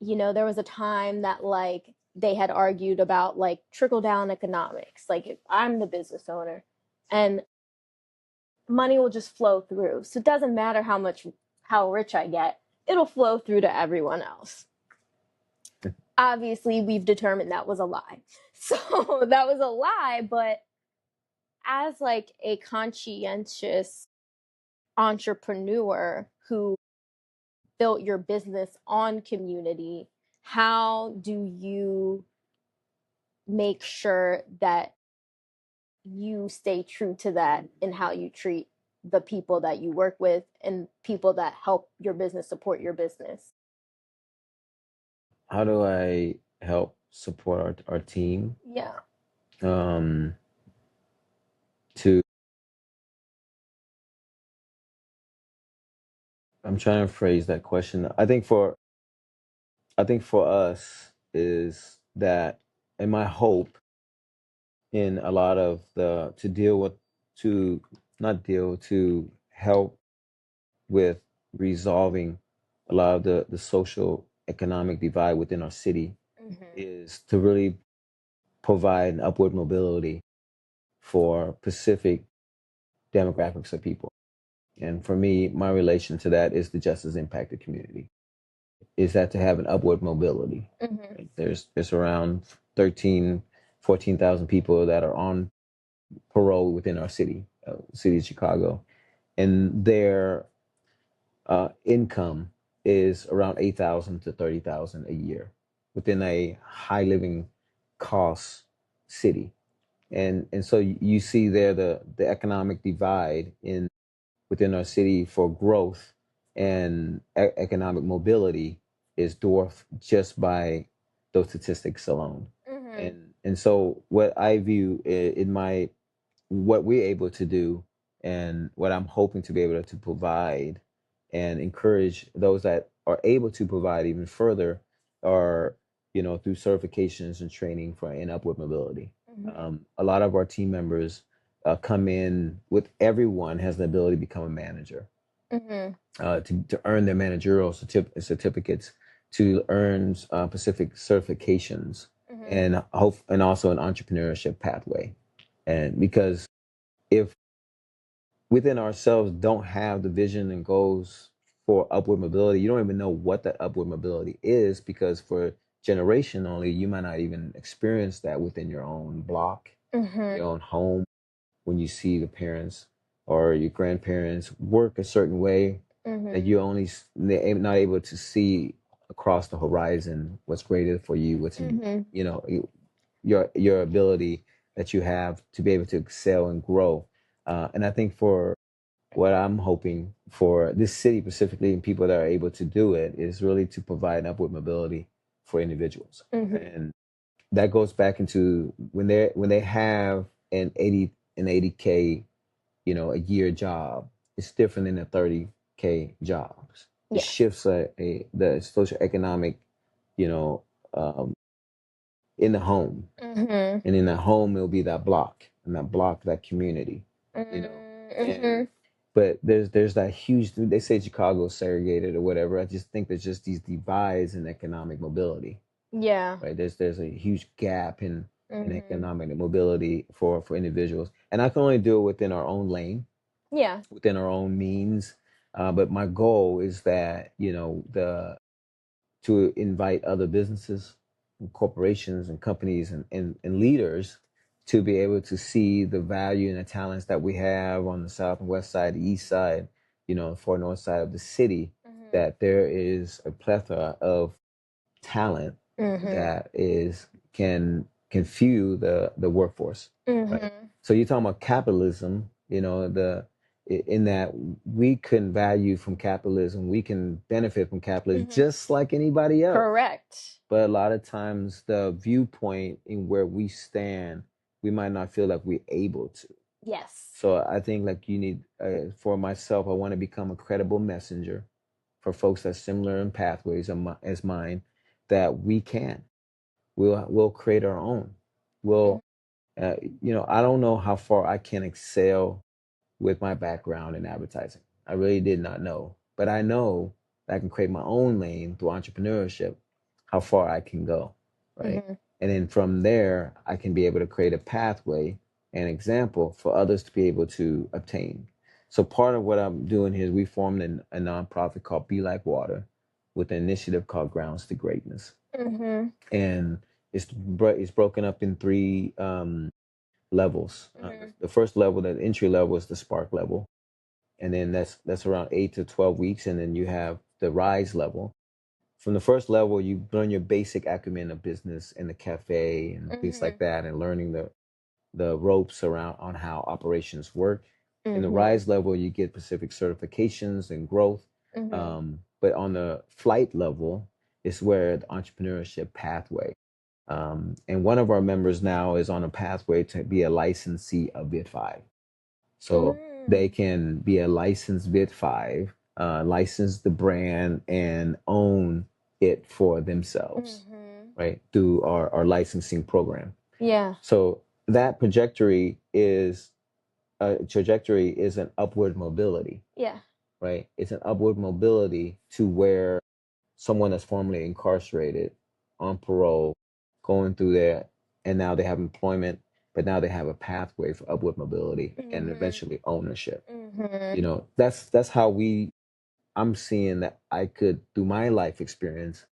you know, there was a time that like they had argued about like trickle down economics. Like, if I'm the business owner and money will just flow through. So it doesn't matter how rich I get, it'll flow through to everyone else. Obviously, we've determined that was a lie. So that was a lie, but as like a conscientious entrepreneur who built your business on community, how do you make sure that you stay true to that in how you treat the people that you work with and people that help your business support your business? How do I help support our team? Yeah. To I'm trying to phrase that question. I think for us is that, and my hope in a lot of the to not deal to help with resolving a lot of the social economic divide within our city is to really provide an upward mobility for specific demographics of people. And for me, my relation to that is the justice impacted community. Is that to have an upward mobility? There's around 13, 14,000 people that are on parole within our city of Chicago, and their income is around 8,000 to 30,000 a year within a high living cost city. And so you see there the economic divide within our city for growth and economic mobility is dwarfed just by those statistics alone. And so what I view in my what we're able to do and what I'm hoping to be able to provide and encourage those that are able to provide even further are, through certifications and training for an upward mobility. A lot of our team members come in with everyone has the ability to become a manager, to earn their managerial certificates, to earn specific certifications, and and also an entrepreneurship pathway. And because if within ourselves don't have the vision and goals for upward mobility, you don't even know what that upward mobility is, because for generation only, you might not even experience that within your own block, your own home, when you see the parents or your grandparents work a certain way that you only not able to see across the horizon what's greater for you, what's your ability that you have to be able to excel and grow. And I think for what I'm hoping for this city specifically and people that are able to do it is really to provide upward mobility for individuals. And that goes back into when they have an 80K, a year job, it's different than a 30K jobs. It shifts the social economic, um, in the home. And in that home, it'll be that block, and that block, that community, And, but there's that huge, they say Chicago is segregated or whatever. I just think there's just these divides in economic mobility. Yeah. Right. There's a huge gap in economic mobility for individuals. And I can only do it within our own lane. Yeah. Within our own means. But my goal is that, to invite other businesses and corporations and companies and leaders to be able to see the value and the talents that we have on the south and west side, the east side, far north side of the city, that there is a plethora of talent that can can fuel the workforce, Mm-hmm. right? So you're talking about capitalism, you know, in that we can value from capitalism, we can benefit from capitalism just like anybody else. Correct. But a lot of times the viewpoint in where we stand, we might not feel like we're able to. Yes. So I think like you need, for myself, I want to become a credible messenger for folks that's similar in pathways as mine, that we can. We'll create our own. We'll, you know, I don't know how far I can excel with my background in advertising. I really did not know, but I know that I can create my own lane through entrepreneurship, how far I can go, right? And then from there, I can be able to create a pathway, an example for others to be able to obtain. So part of what I'm doing here is we formed a nonprofit called Be Like Water with an initiative called Grounds to Greatness. And it's broken up in three levels. The first level, that entry level, is the spark level, and then that's around 8 to 12 weeks, and then you have the rise level. From the first level, you learn your basic acumen of business in the cafe and things like that, and learning the ropes around on how operations work. In the rise level, you get specific certifications and growth. But on the flight level is where the entrepreneurship pathway. And one of our members now is on a pathway to be a licensee of VietFive. So they can be a licensed VietFive, license the brand, and own it for themselves, right? Through our licensing program. Yeah. So that trajectory is an upward mobility. Yeah. Right? It's an upward mobility to where someone that's formerly incarcerated on parole, going through there, and now they have employment, but now they have a pathway for upward mobility and eventually ownership. You know, that's how I'm seeing that I could, through my life experience,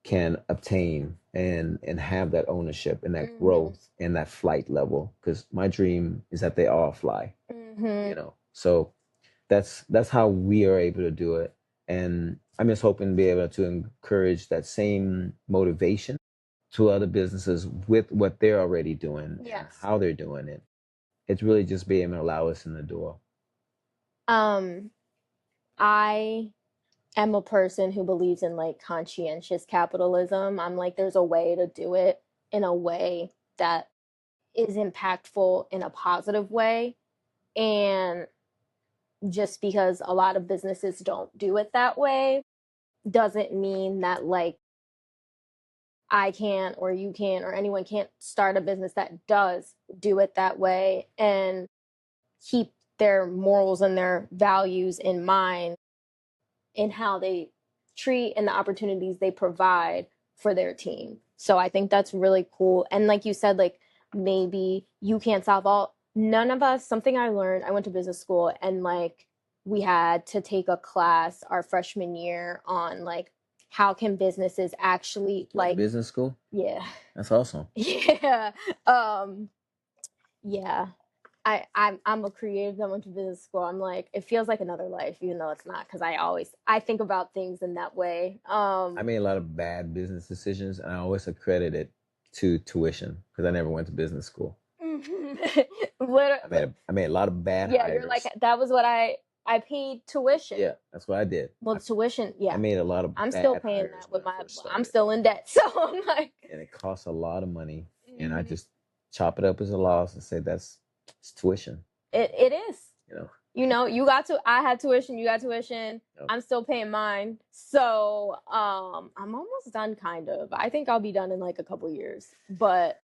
can obtain and have that ownership and that growth and that flight level, because my dream is that they all fly. You know, so that's how we are able to do it. And I'm just hoping to be able to encourage that same motivation to other businesses with what they're already doing and how they're doing it. It's really just being able to allow us in the door. I am a person who believes in like conscientious capitalism. I'm like, there's a way to do it in a way that is impactful in a positive way. And just because a lot of businesses don't do it that way doesn't mean that like I can't, or you can't, or anyone can't start a business that does do it that way and keep their morals and their values in mind in how they treat and the opportunities they provide for their team. So I think that's really cool. And like you said, like maybe you can't solve all, none of us, something I learned, I went to business school and like we had to take a class our freshman year on like how can businesses actually like business school? Yeah. That's awesome. Yeah. Yeah. I'm a creative that went to business school. I'm like, it feels like another life, even though it's not, because I think about things in that way. I made a lot of bad business decisions, and I always accredit it to tuition because I never went to business school. I made a lot of bad hires. You're like, that was what I paid tuition. Yeah, that's what I did. Well, tuition, yeah. I made a lot of I'm bad still paying hires that with I'm started. still in debt. So I'm like, and it costs a lot of money, and I just chop it up as a loss and say it's tuition. It is. You know, I had tuition, you got tuition. Yep. I'm still paying mine. So I'm almost done, kind of. I think I'll be done in like a couple years, but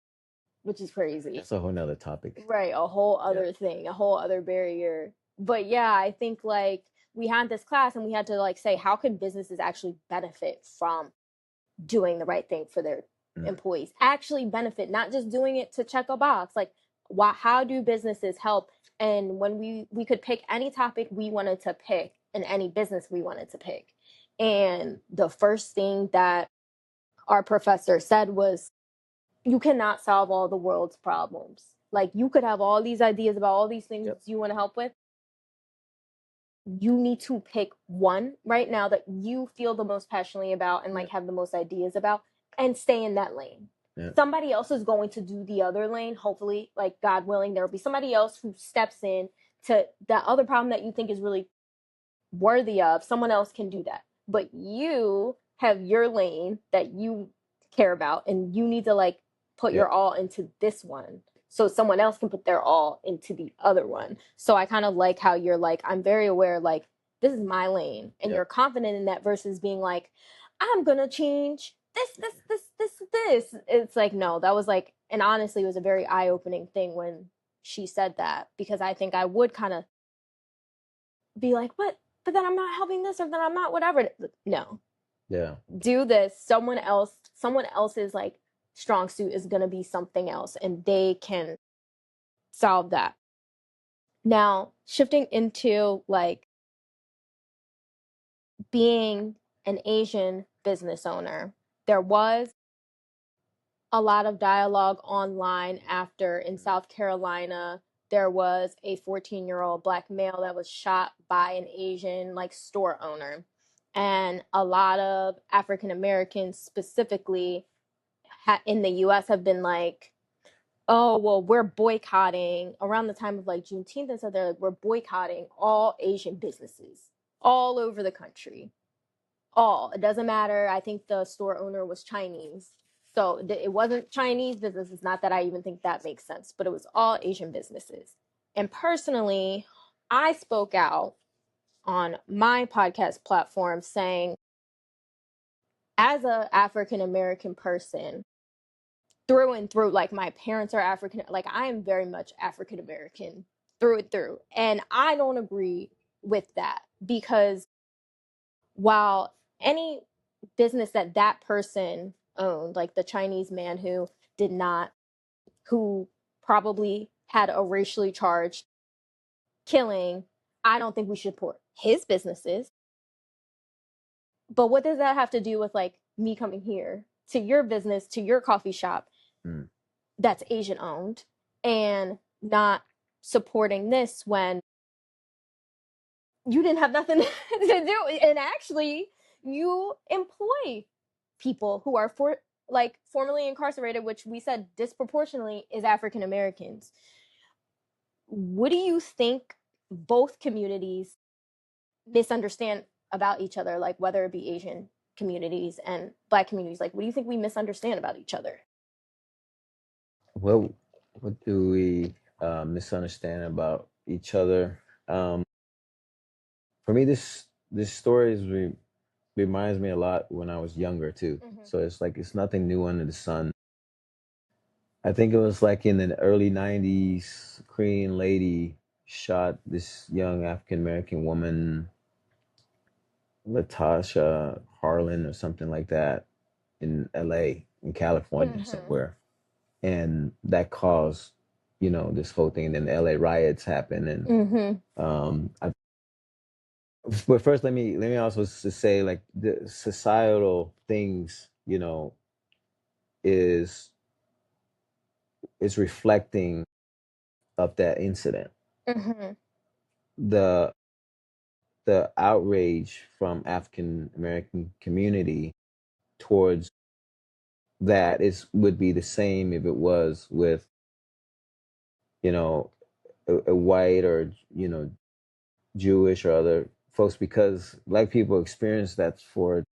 which is crazy. That's a whole nother topic. Right, a whole other thing, a whole other barrier. But yeah, I think like we had this class and we had to like say, how can businesses actually benefit from doing the right thing for their employees? Actually benefit, not just doing it to check a box. Like, how do businesses help? And when we could pick any topic we wanted to pick and any business we wanted to pick. And the first thing that our professor said was, you cannot solve all the world's problems. Like, you could have all these ideas about all these things you want to help with. You need to pick one right now that you feel the most passionately about and like have the most ideas about, and stay in that lane. Yeah. Somebody else is going to do the other lane. Hopefully, like God willing, there will be somebody else who steps in to that other problem that you think is really worthy of. Someone else can do that. But you have your lane that you care about, and you need to like put Yeah. your all into this one so someone else can put their all into the other one. So I kind of like how you're like, I'm very aware, like, this is my lane, and Yeah. you're confident in that versus being like, I'm gonna change this. It's like, no, that was like, and honestly, it was a very eye-opening thing when she said that, because I think I would kind of be like, what? But then I'm not helping this, or then I'm not whatever. No. Yeah. Do this. Someone else's like strong suit is gonna be something else, and they can solve that. Now, shifting into like being an Asian business owner, there was a lot of dialogue online after in South Carolina there was a 14-year-old Black male that was shot by an Asian like store owner, and a lot of African Americans specifically in the US have been like, oh well, we're boycotting around the time of like Juneteenth, and so they're like, we're boycotting all Asian businesses all over the country. All, it doesn't matter. I think the store owner was Chinese, so it wasn't Chinese businesses. Not that I even think that makes sense, but it was all Asian businesses. And personally, I spoke out on my podcast platform saying, as a African American person, through and through, like my parents are African, like I am very much African American through and through, and I don't agree with that, because while any business that that person owned, like the Chinese man who did not, who probably had a racially charged killing, I don't think we should support his businesses. But what does that have to do with like me coming here to your business, to your coffee shop that's Asian owned, and not supporting this when you didn't have nothing to do? And actually, you employ people who are formerly incarcerated, which we said disproportionately is African Americans. What do you think both communities misunderstand about each other, like whether it be Asian communities and Black communities? Like, what do you think we misunderstand about each other? Well, what do we misunderstand about each other? For me, this story reminds me a lot when I was younger too. So it's like it's nothing new under the sun. I think it was like in the early '90s, Korean lady shot this young African American woman, Latasha Harlan or something like that, in LA, in California somewhere. And that caused, this whole thing. And then the LA riots happened. And but first, let me also say, like, the societal things, is reflecting of that incident. The outrage from African American community towards that would be the same if it was with, a white or, Jewish or other folks, because Black people experienced that for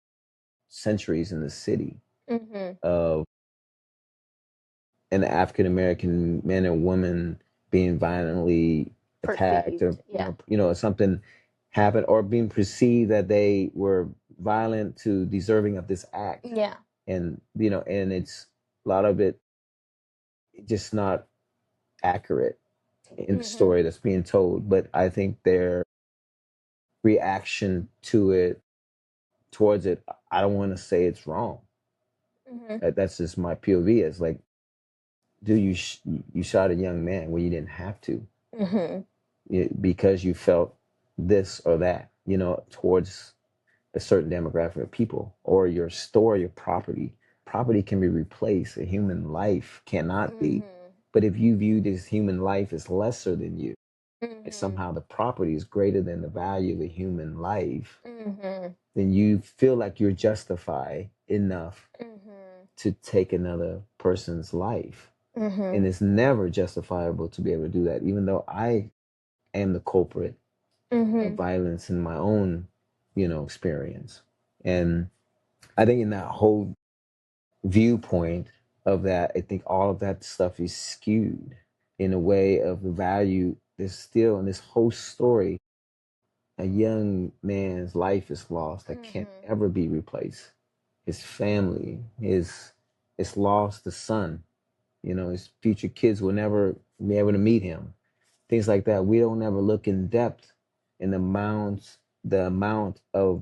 centuries in the city of an African American man and woman being violently attacked, or something happened, or being perceived that they were violent to deserving of this act. Yeah. And and it's a lot of it just not accurate in the story that's being told. But I think their reaction to it, towards it, I don't want to say it's wrong. That's just my POV. It's like, dude, you shot a young man when you didn't have to, because you felt this or that, towards a certain demographic of people, or your store, your property. Property can be replaced. A human life cannot be. But if you view this human life as lesser than you, and somehow the property is greater than the value of the human life, then you feel like you're justified enough to take another person's life. And it's never justifiable to be able to do that, even though I am the culprit of violence in my own, experience. And I think in that whole viewpoint of that, I think all of that stuff is skewed in a way of the value. There's still in this whole story, a young man's life is lost that can't ever be replaced. His family, his lost the son. His future kids will never be able to meet him. Things like that. We don't ever look in depth in the amount of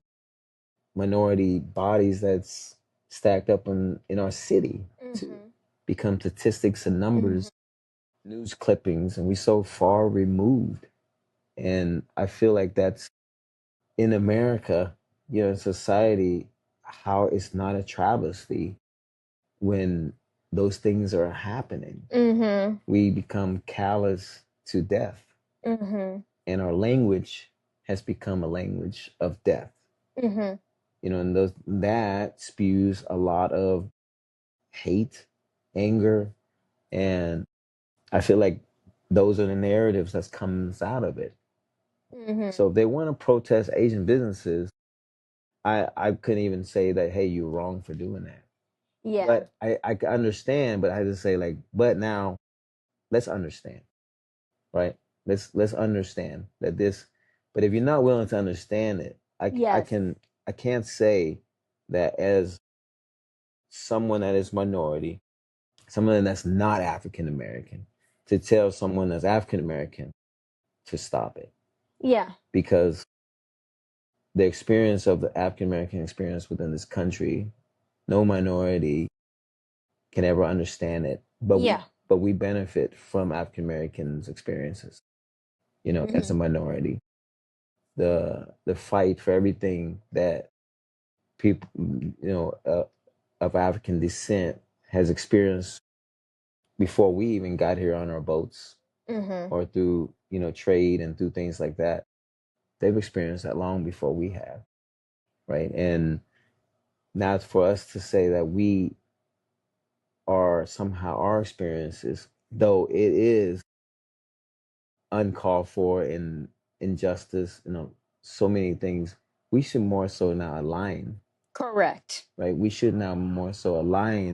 minority bodies that's stacked up in our city to become statistics and numbers, news clippings, and we're so far removed. And I feel like that's in America, in society, how it's not a travesty when those things are happening. We become callous to death. And our language has become a language of death. And that spews a lot of hate, anger, and I feel like those are the narratives that comes out of it. So if they want to protest Asian businesses, I couldn't even say that, hey, you're wrong for doing that. Yeah. But I understand, but I just say like, but now let's understand, right? Let's understand that this. But if you're not willing to understand it, I can't say that as someone that is minority, someone that's not African American, to tell someone that's African American to stop it. Yeah. Because the experience of the African American experience within this country, no minority can ever understand it. But we benefit from African Americans' experiences, as a minority. The fight for everything that people, of African descent has experienced before we even got here on our boats, or through, trade and through things like that. They've experienced that long before we have, right? And now it's for us to say that we are somehow our experiences, though it is uncalled for in injustice, so many things, we should more so now align. Correct. Right? We should now more so align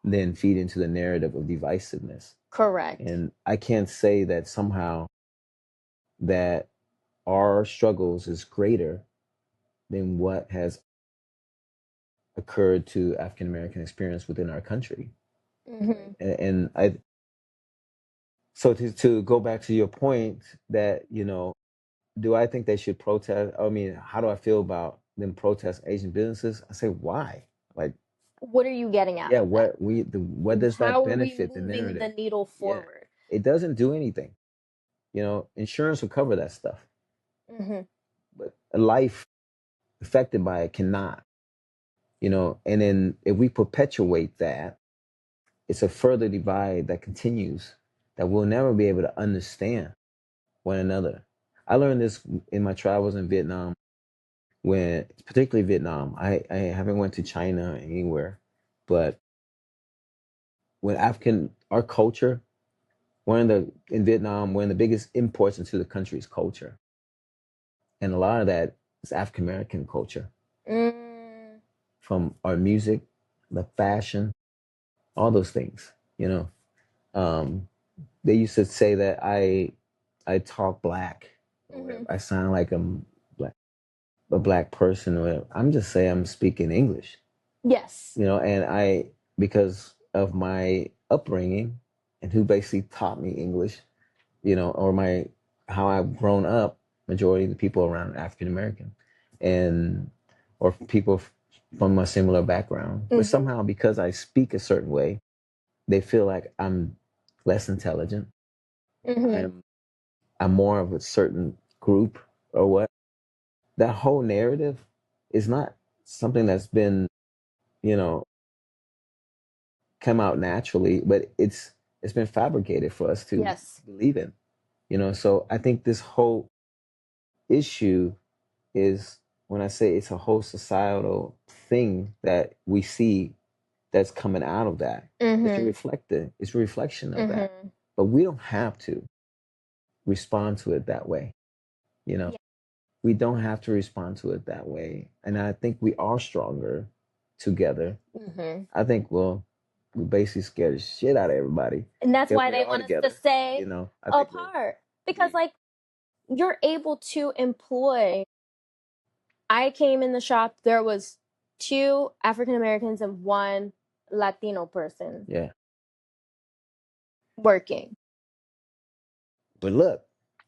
than feed into the narrative of divisiveness. Correct. And I can't say that somehow that our struggles is greater than what has occurred to African American experience within our country. And I, so to go back to your point that, do I think they should protest? I mean, how do I feel about them protest Asian businesses? I say, why? Like, what are you getting at? Yeah, what does that benefit the How are we moving narrative? the needle forward? Yeah. It doesn't do anything. Insurance will cover that stuff, but a life affected by it cannot. And then if we perpetuate that, it's a further divide that continues that we'll never be able to understand one another. I learned this in my travels in Vietnam, when particularly Vietnam. I haven't went to China anywhere, but when our culture, in Vietnam, one of the biggest imports into the country is culture. And a lot of that is African American culture. From our music, the fashion, all those things, They used to say that I talk black. I sound like I'm a black person, or whatever. I'm just saying I'm speaking English. Yes. And because of my upbringing and who basically taught me English, or how I've grown up, majority of the people around African American, or people from a similar background. But somehow, because I speak a certain way, they feel like I'm less intelligent. I'm more of a certain group or what. That whole narrative is not something that's been, you know, come out naturally, but it's been fabricated for us to believe in. So I think this whole issue is, when I say it's a whole societal thing that we see that's coming out of that. It's a reflection of that. But we don't have to respond to it that way. You know, we don't have to respond to it that way. And I think we are stronger together. I think, well, we basically scared the shit out of everybody. And that's why they want us to stay apart. Because, like, you're able to employ. I came in the shop, there was 2 African Americans and 1 Latino person. Yeah. Working. But look,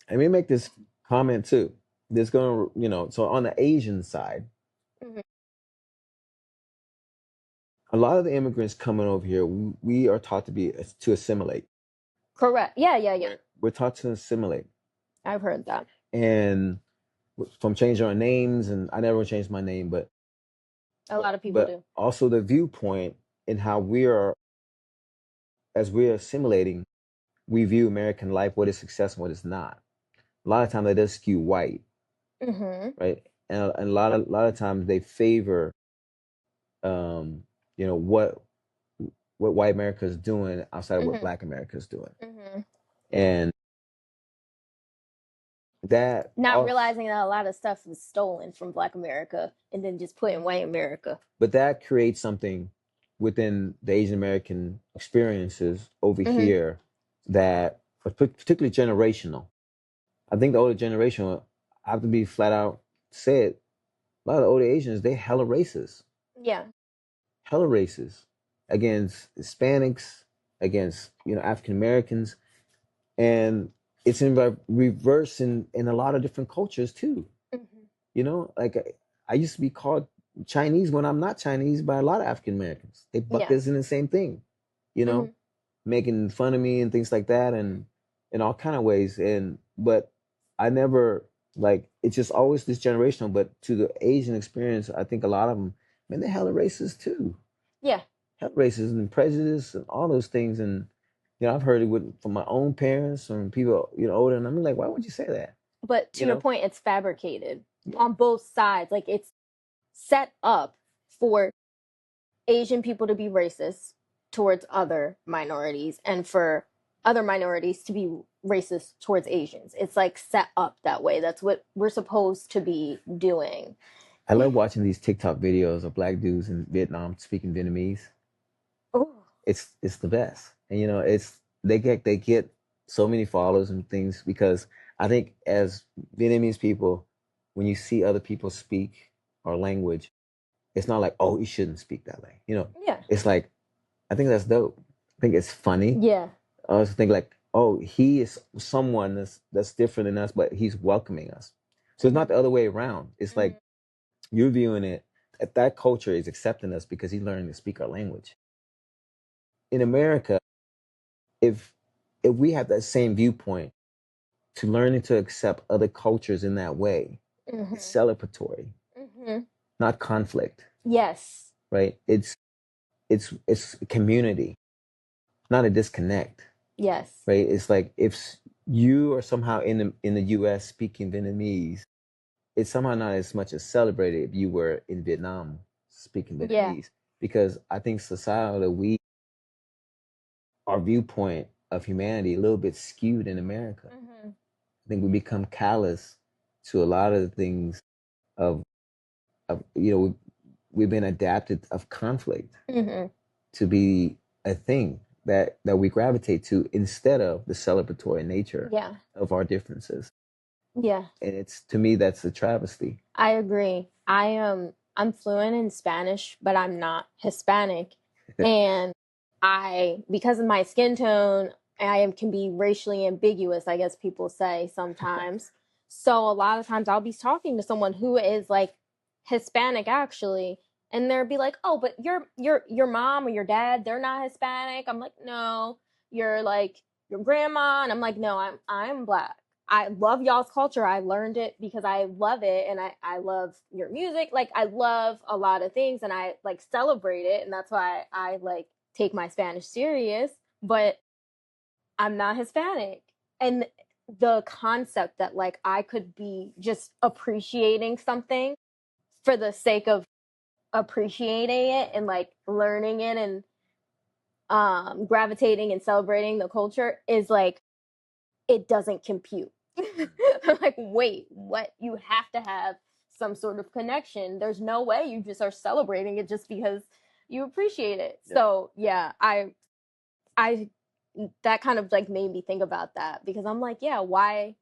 let me make this comment too. There's going to, so on the Asian side, a lot of the immigrants coming over here, we are taught to assimilate. Correct. Yeah. We're taught to assimilate. I've heard that. And from changing our names, and I never changed my name, but a lot of people do. Also the viewpoint in how as we're assimilating, we view American life, what is success and what is not. A lot of times that does skew white, right? And a lot of times they favor, what white America is doing outside of what Black America is doing, and that not realizing that a lot of stuff is stolen from Black America and then just put in white America. But that creates something within the Asian American experiences over here that are particularly generational. I think the older generation, I have to be flat out said, a lot of the older Asians, they hella racist. Yeah. Hella racist against Hispanics, against, African Americans. And it's in reverse in a lot of different cultures too. Like I used to be called Chinese when I'm not Chinese by a lot of African Americans. They buck us in the same thing, making fun of me and things like that, and in all kind of ways. But I never, like, it's just always this generational. But to the Asian experience, I think a lot of them, man, they're hella racist too. Yeah. Hella racist and prejudice and all those things. And I've heard it from my own parents, from people, older, and I'm like, why would you say that? But to your point, it's fabricated on both sides. Like, it's set up for Asian people to be racist towards other minorities and for other minorities to be racist towards Asians. It's like set up that way. That's what we're supposed to be doing. I love watching these TikTok videos of Black dudes in Vietnam speaking Vietnamese. Oh, it's the best. And they get so many followers and things because I think as Vietnamese people, when you see other people speak our language, it's not like, oh, you shouldn't speak that way. Yeah. It's like, I think that's dope. I think it's funny. Yeah. I also think like, oh, he is someone that's different than us, but he's welcoming us. So it's not the other way around. It's like you're viewing it that culture is accepting us because he's learning to speak our language. In America, if we have that same viewpoint to learning to accept other cultures in that way, it's celebratory, not conflict. Yes. Right? It's community, not a disconnect. Yes. Right? It's like if you are somehow in the US speaking Vietnamese, it's somehow not as much as celebrated if you were in Vietnam speaking Vietnamese. Because I think societally our viewpoint of humanity a little bit skewed in America. I think we become callous to a lot of the things of we've been adapted of conflict to be a thing that we gravitate to instead of the celebratory nature of our differences. Yeah. And to me, that's a travesty. I agree. I'm fluent in Spanish, but I'm not Hispanic. And because of my skin tone, can be racially ambiguous, I guess people say sometimes. So a lot of times I'll be talking to someone who is like Hispanic actually, and they'll be like, "Oh, but your mom or your dad, they're not Hispanic." I'm like, "No, you're like your grandma," and I'm like, "No, I'm Black. I love y'all's culture. I learned it because I love it, and I love your music. Like, I love a lot of things, and I like celebrate it, and that's why I like take my Spanish serious, but I'm not Hispanic." And the concept that like I could be just appreciating something for the sake of appreciating it and like learning it and gravitating and celebrating the culture is like it doesn't compute. I'm like, wait, what? You have to have some sort of connection. There's no way you just are celebrating it just because you appreciate it. Yeah. So yeah, I that kind of like made me think about that because I'm like, yeah, why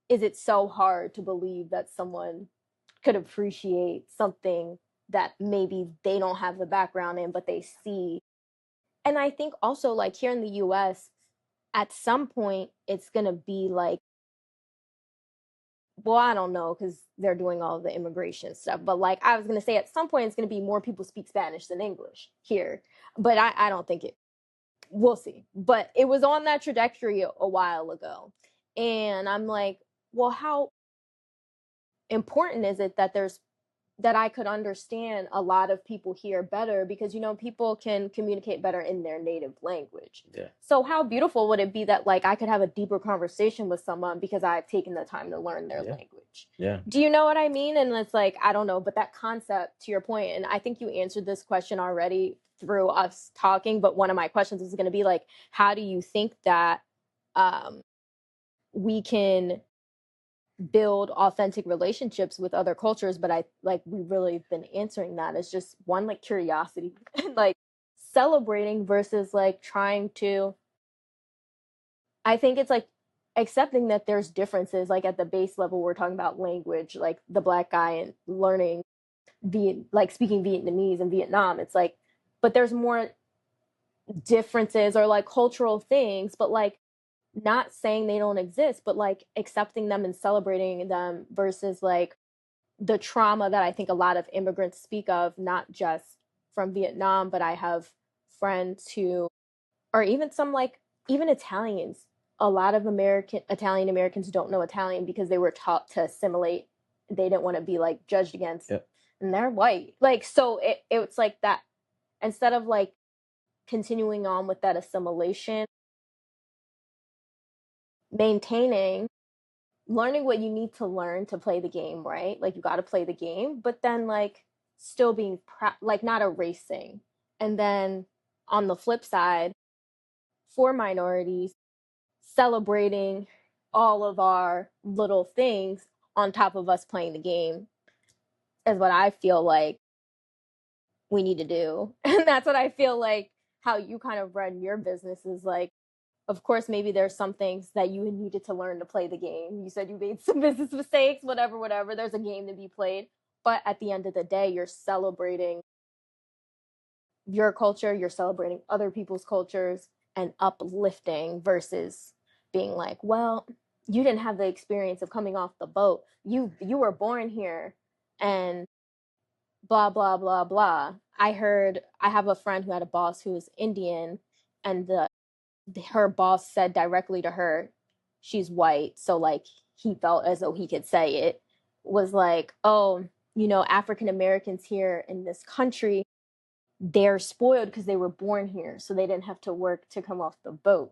is it so hard to believe that someone could appreciate something that maybe they don't have the background in, but they see. And I think also like here in the US, at some point it's going to be like, well, I don't know because they're doing all the immigration stuff. But like I was going to say, at some point it's going to be more people speak Spanish than English here. But I don't think it, we'll see. But it was on that trajectory a while ago. And I'm like, well, how important is it that there's that I could understand a lot of people here better because, you know, people can communicate better in their native language. Yeah. So how beautiful would it be that like I could have a deeper conversation with someone because I've taken the time to learn their language? Yeah. Do you know what I mean? And it's like, I don't know, but that concept to your point, and I think you answered this question already through us talking, but one of my questions is going to be like, how do you think that we can build authentic relationships with other cultures? But I like we've really been answering that as just one, like curiosity and like celebrating versus like trying to, I think it's like accepting that there's differences. Like at the base level we're talking about language, like the Black guy and learning like speaking Vietnamese in Vietnam, it's like, but there's more differences or like cultural things, but like not saying they don't exist, but like accepting them and celebrating them versus like the trauma that I think a lot of immigrants speak of, not just from Vietnam, but I have friends who, or even some like, even Italians, a lot of Italian Americans don't know Italian because they were taught to assimilate. They didn't want to be like judged against. Yep. And they're white. Like, so it's like that, instead of like continuing on with that assimilation, maintaining, learning what you need to learn to play the game, right? Like you got to play the game, but then like still being like not erasing. And then on the flip side, for minorities, celebrating all of our little things on top of us playing the game is what I feel like we need to do. And that's what I feel like how you kind of run your business is like, of course, maybe there's some things that you needed to learn to play the game. You said you made some business mistakes, whatever. There's a game to be played. But at the end of the day, you're celebrating your culture, you're celebrating other people's cultures and uplifting versus being like, well, you didn't have the experience of coming off the boat. You were born here and blah, blah, blah, blah. I have a friend who had a boss who was Indian, and her boss said directly to her, she's white, so like he felt as though he could say it, was like, oh, you know, African Americans here in this country, they're spoiled because they were born here, so they didn't have to work to come off the boat.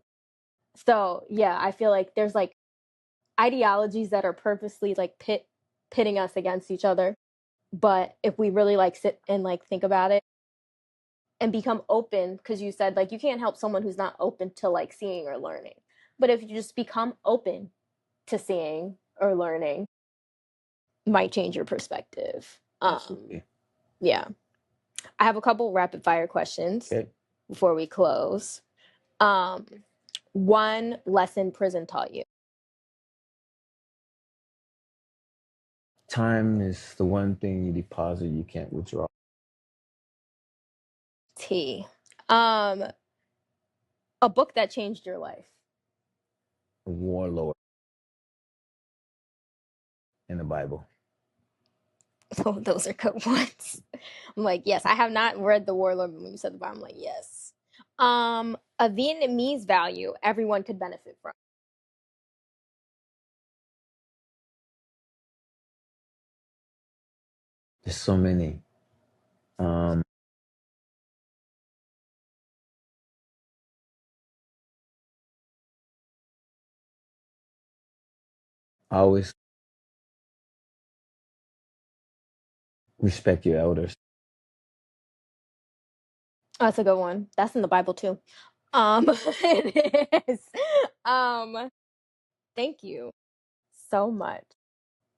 So yeah, I feel like there's like ideologies that are purposely like pitting us against each other. But if we really like sit and like think about it and become open, because you said like you can't help someone who's not open to like seeing or learning. But if you just become open to seeing or learning, might change your perspective. Absolutely. Yeah. I have a couple rapid fire questions before we close. One lesson prison taught you. Time is the one thing you deposit you can't withdraw. T. A book that changed your life. Warlord in the Bible. Oh, those are good ones. I'm like, yes, I have not read The Warlord, but when you said the Bible, I'm like, yes. A Vietnamese value everyone could benefit from. There's so many. Always respect your elders. That's a good one. That's in the Bible too. It is. Thank you so much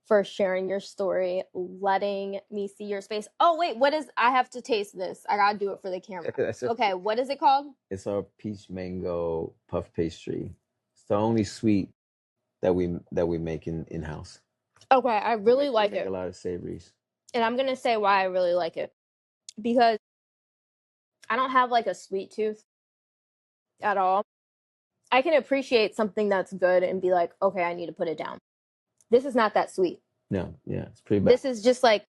for sharing your story, letting me see your space. Oh, wait, I have to taste this. I gotta do it for the camera. Okay, what is it called? It's our peach mango puff pastry. It's the only sweet that we make in-house. Okay, I really like make it. a lot of savories. And I'm gonna say why I really like it. Because I don't have like a sweet tooth at all. I can appreciate something that's good and be like, okay, I need to put it down. This is not that sweet. No, yeah, it's pretty bad. This is just like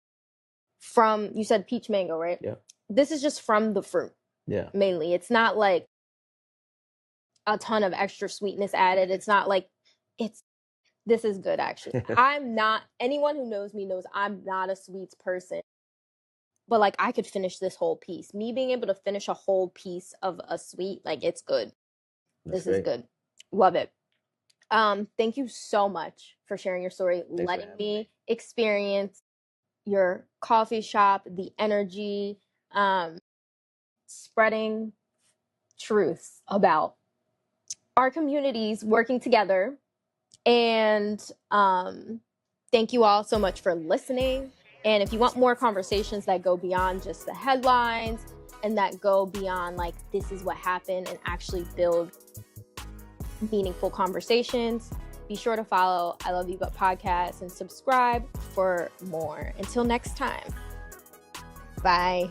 you said peach mango, right? Yeah. This is just from the fruit. Yeah. Mainly. It's not like a ton of extra sweetness added. It's not like this is good actually. Anyone who knows me knows I'm not a sweets person. But like I could finish this whole piece. Me being able to finish a whole piece of a sweet, like it's good. This is good. Love it. Thank you so much for sharing your story, letting me experience your coffee shop, the energy, spreading truths about our communities working together. And thank you all so much for listening. And if you want more conversations that go beyond just the headlines and that go beyond like this is what happened and actually build meaningful conversations, be sure to follow I Love You But Podcast and subscribe for more. Until next time. Bye.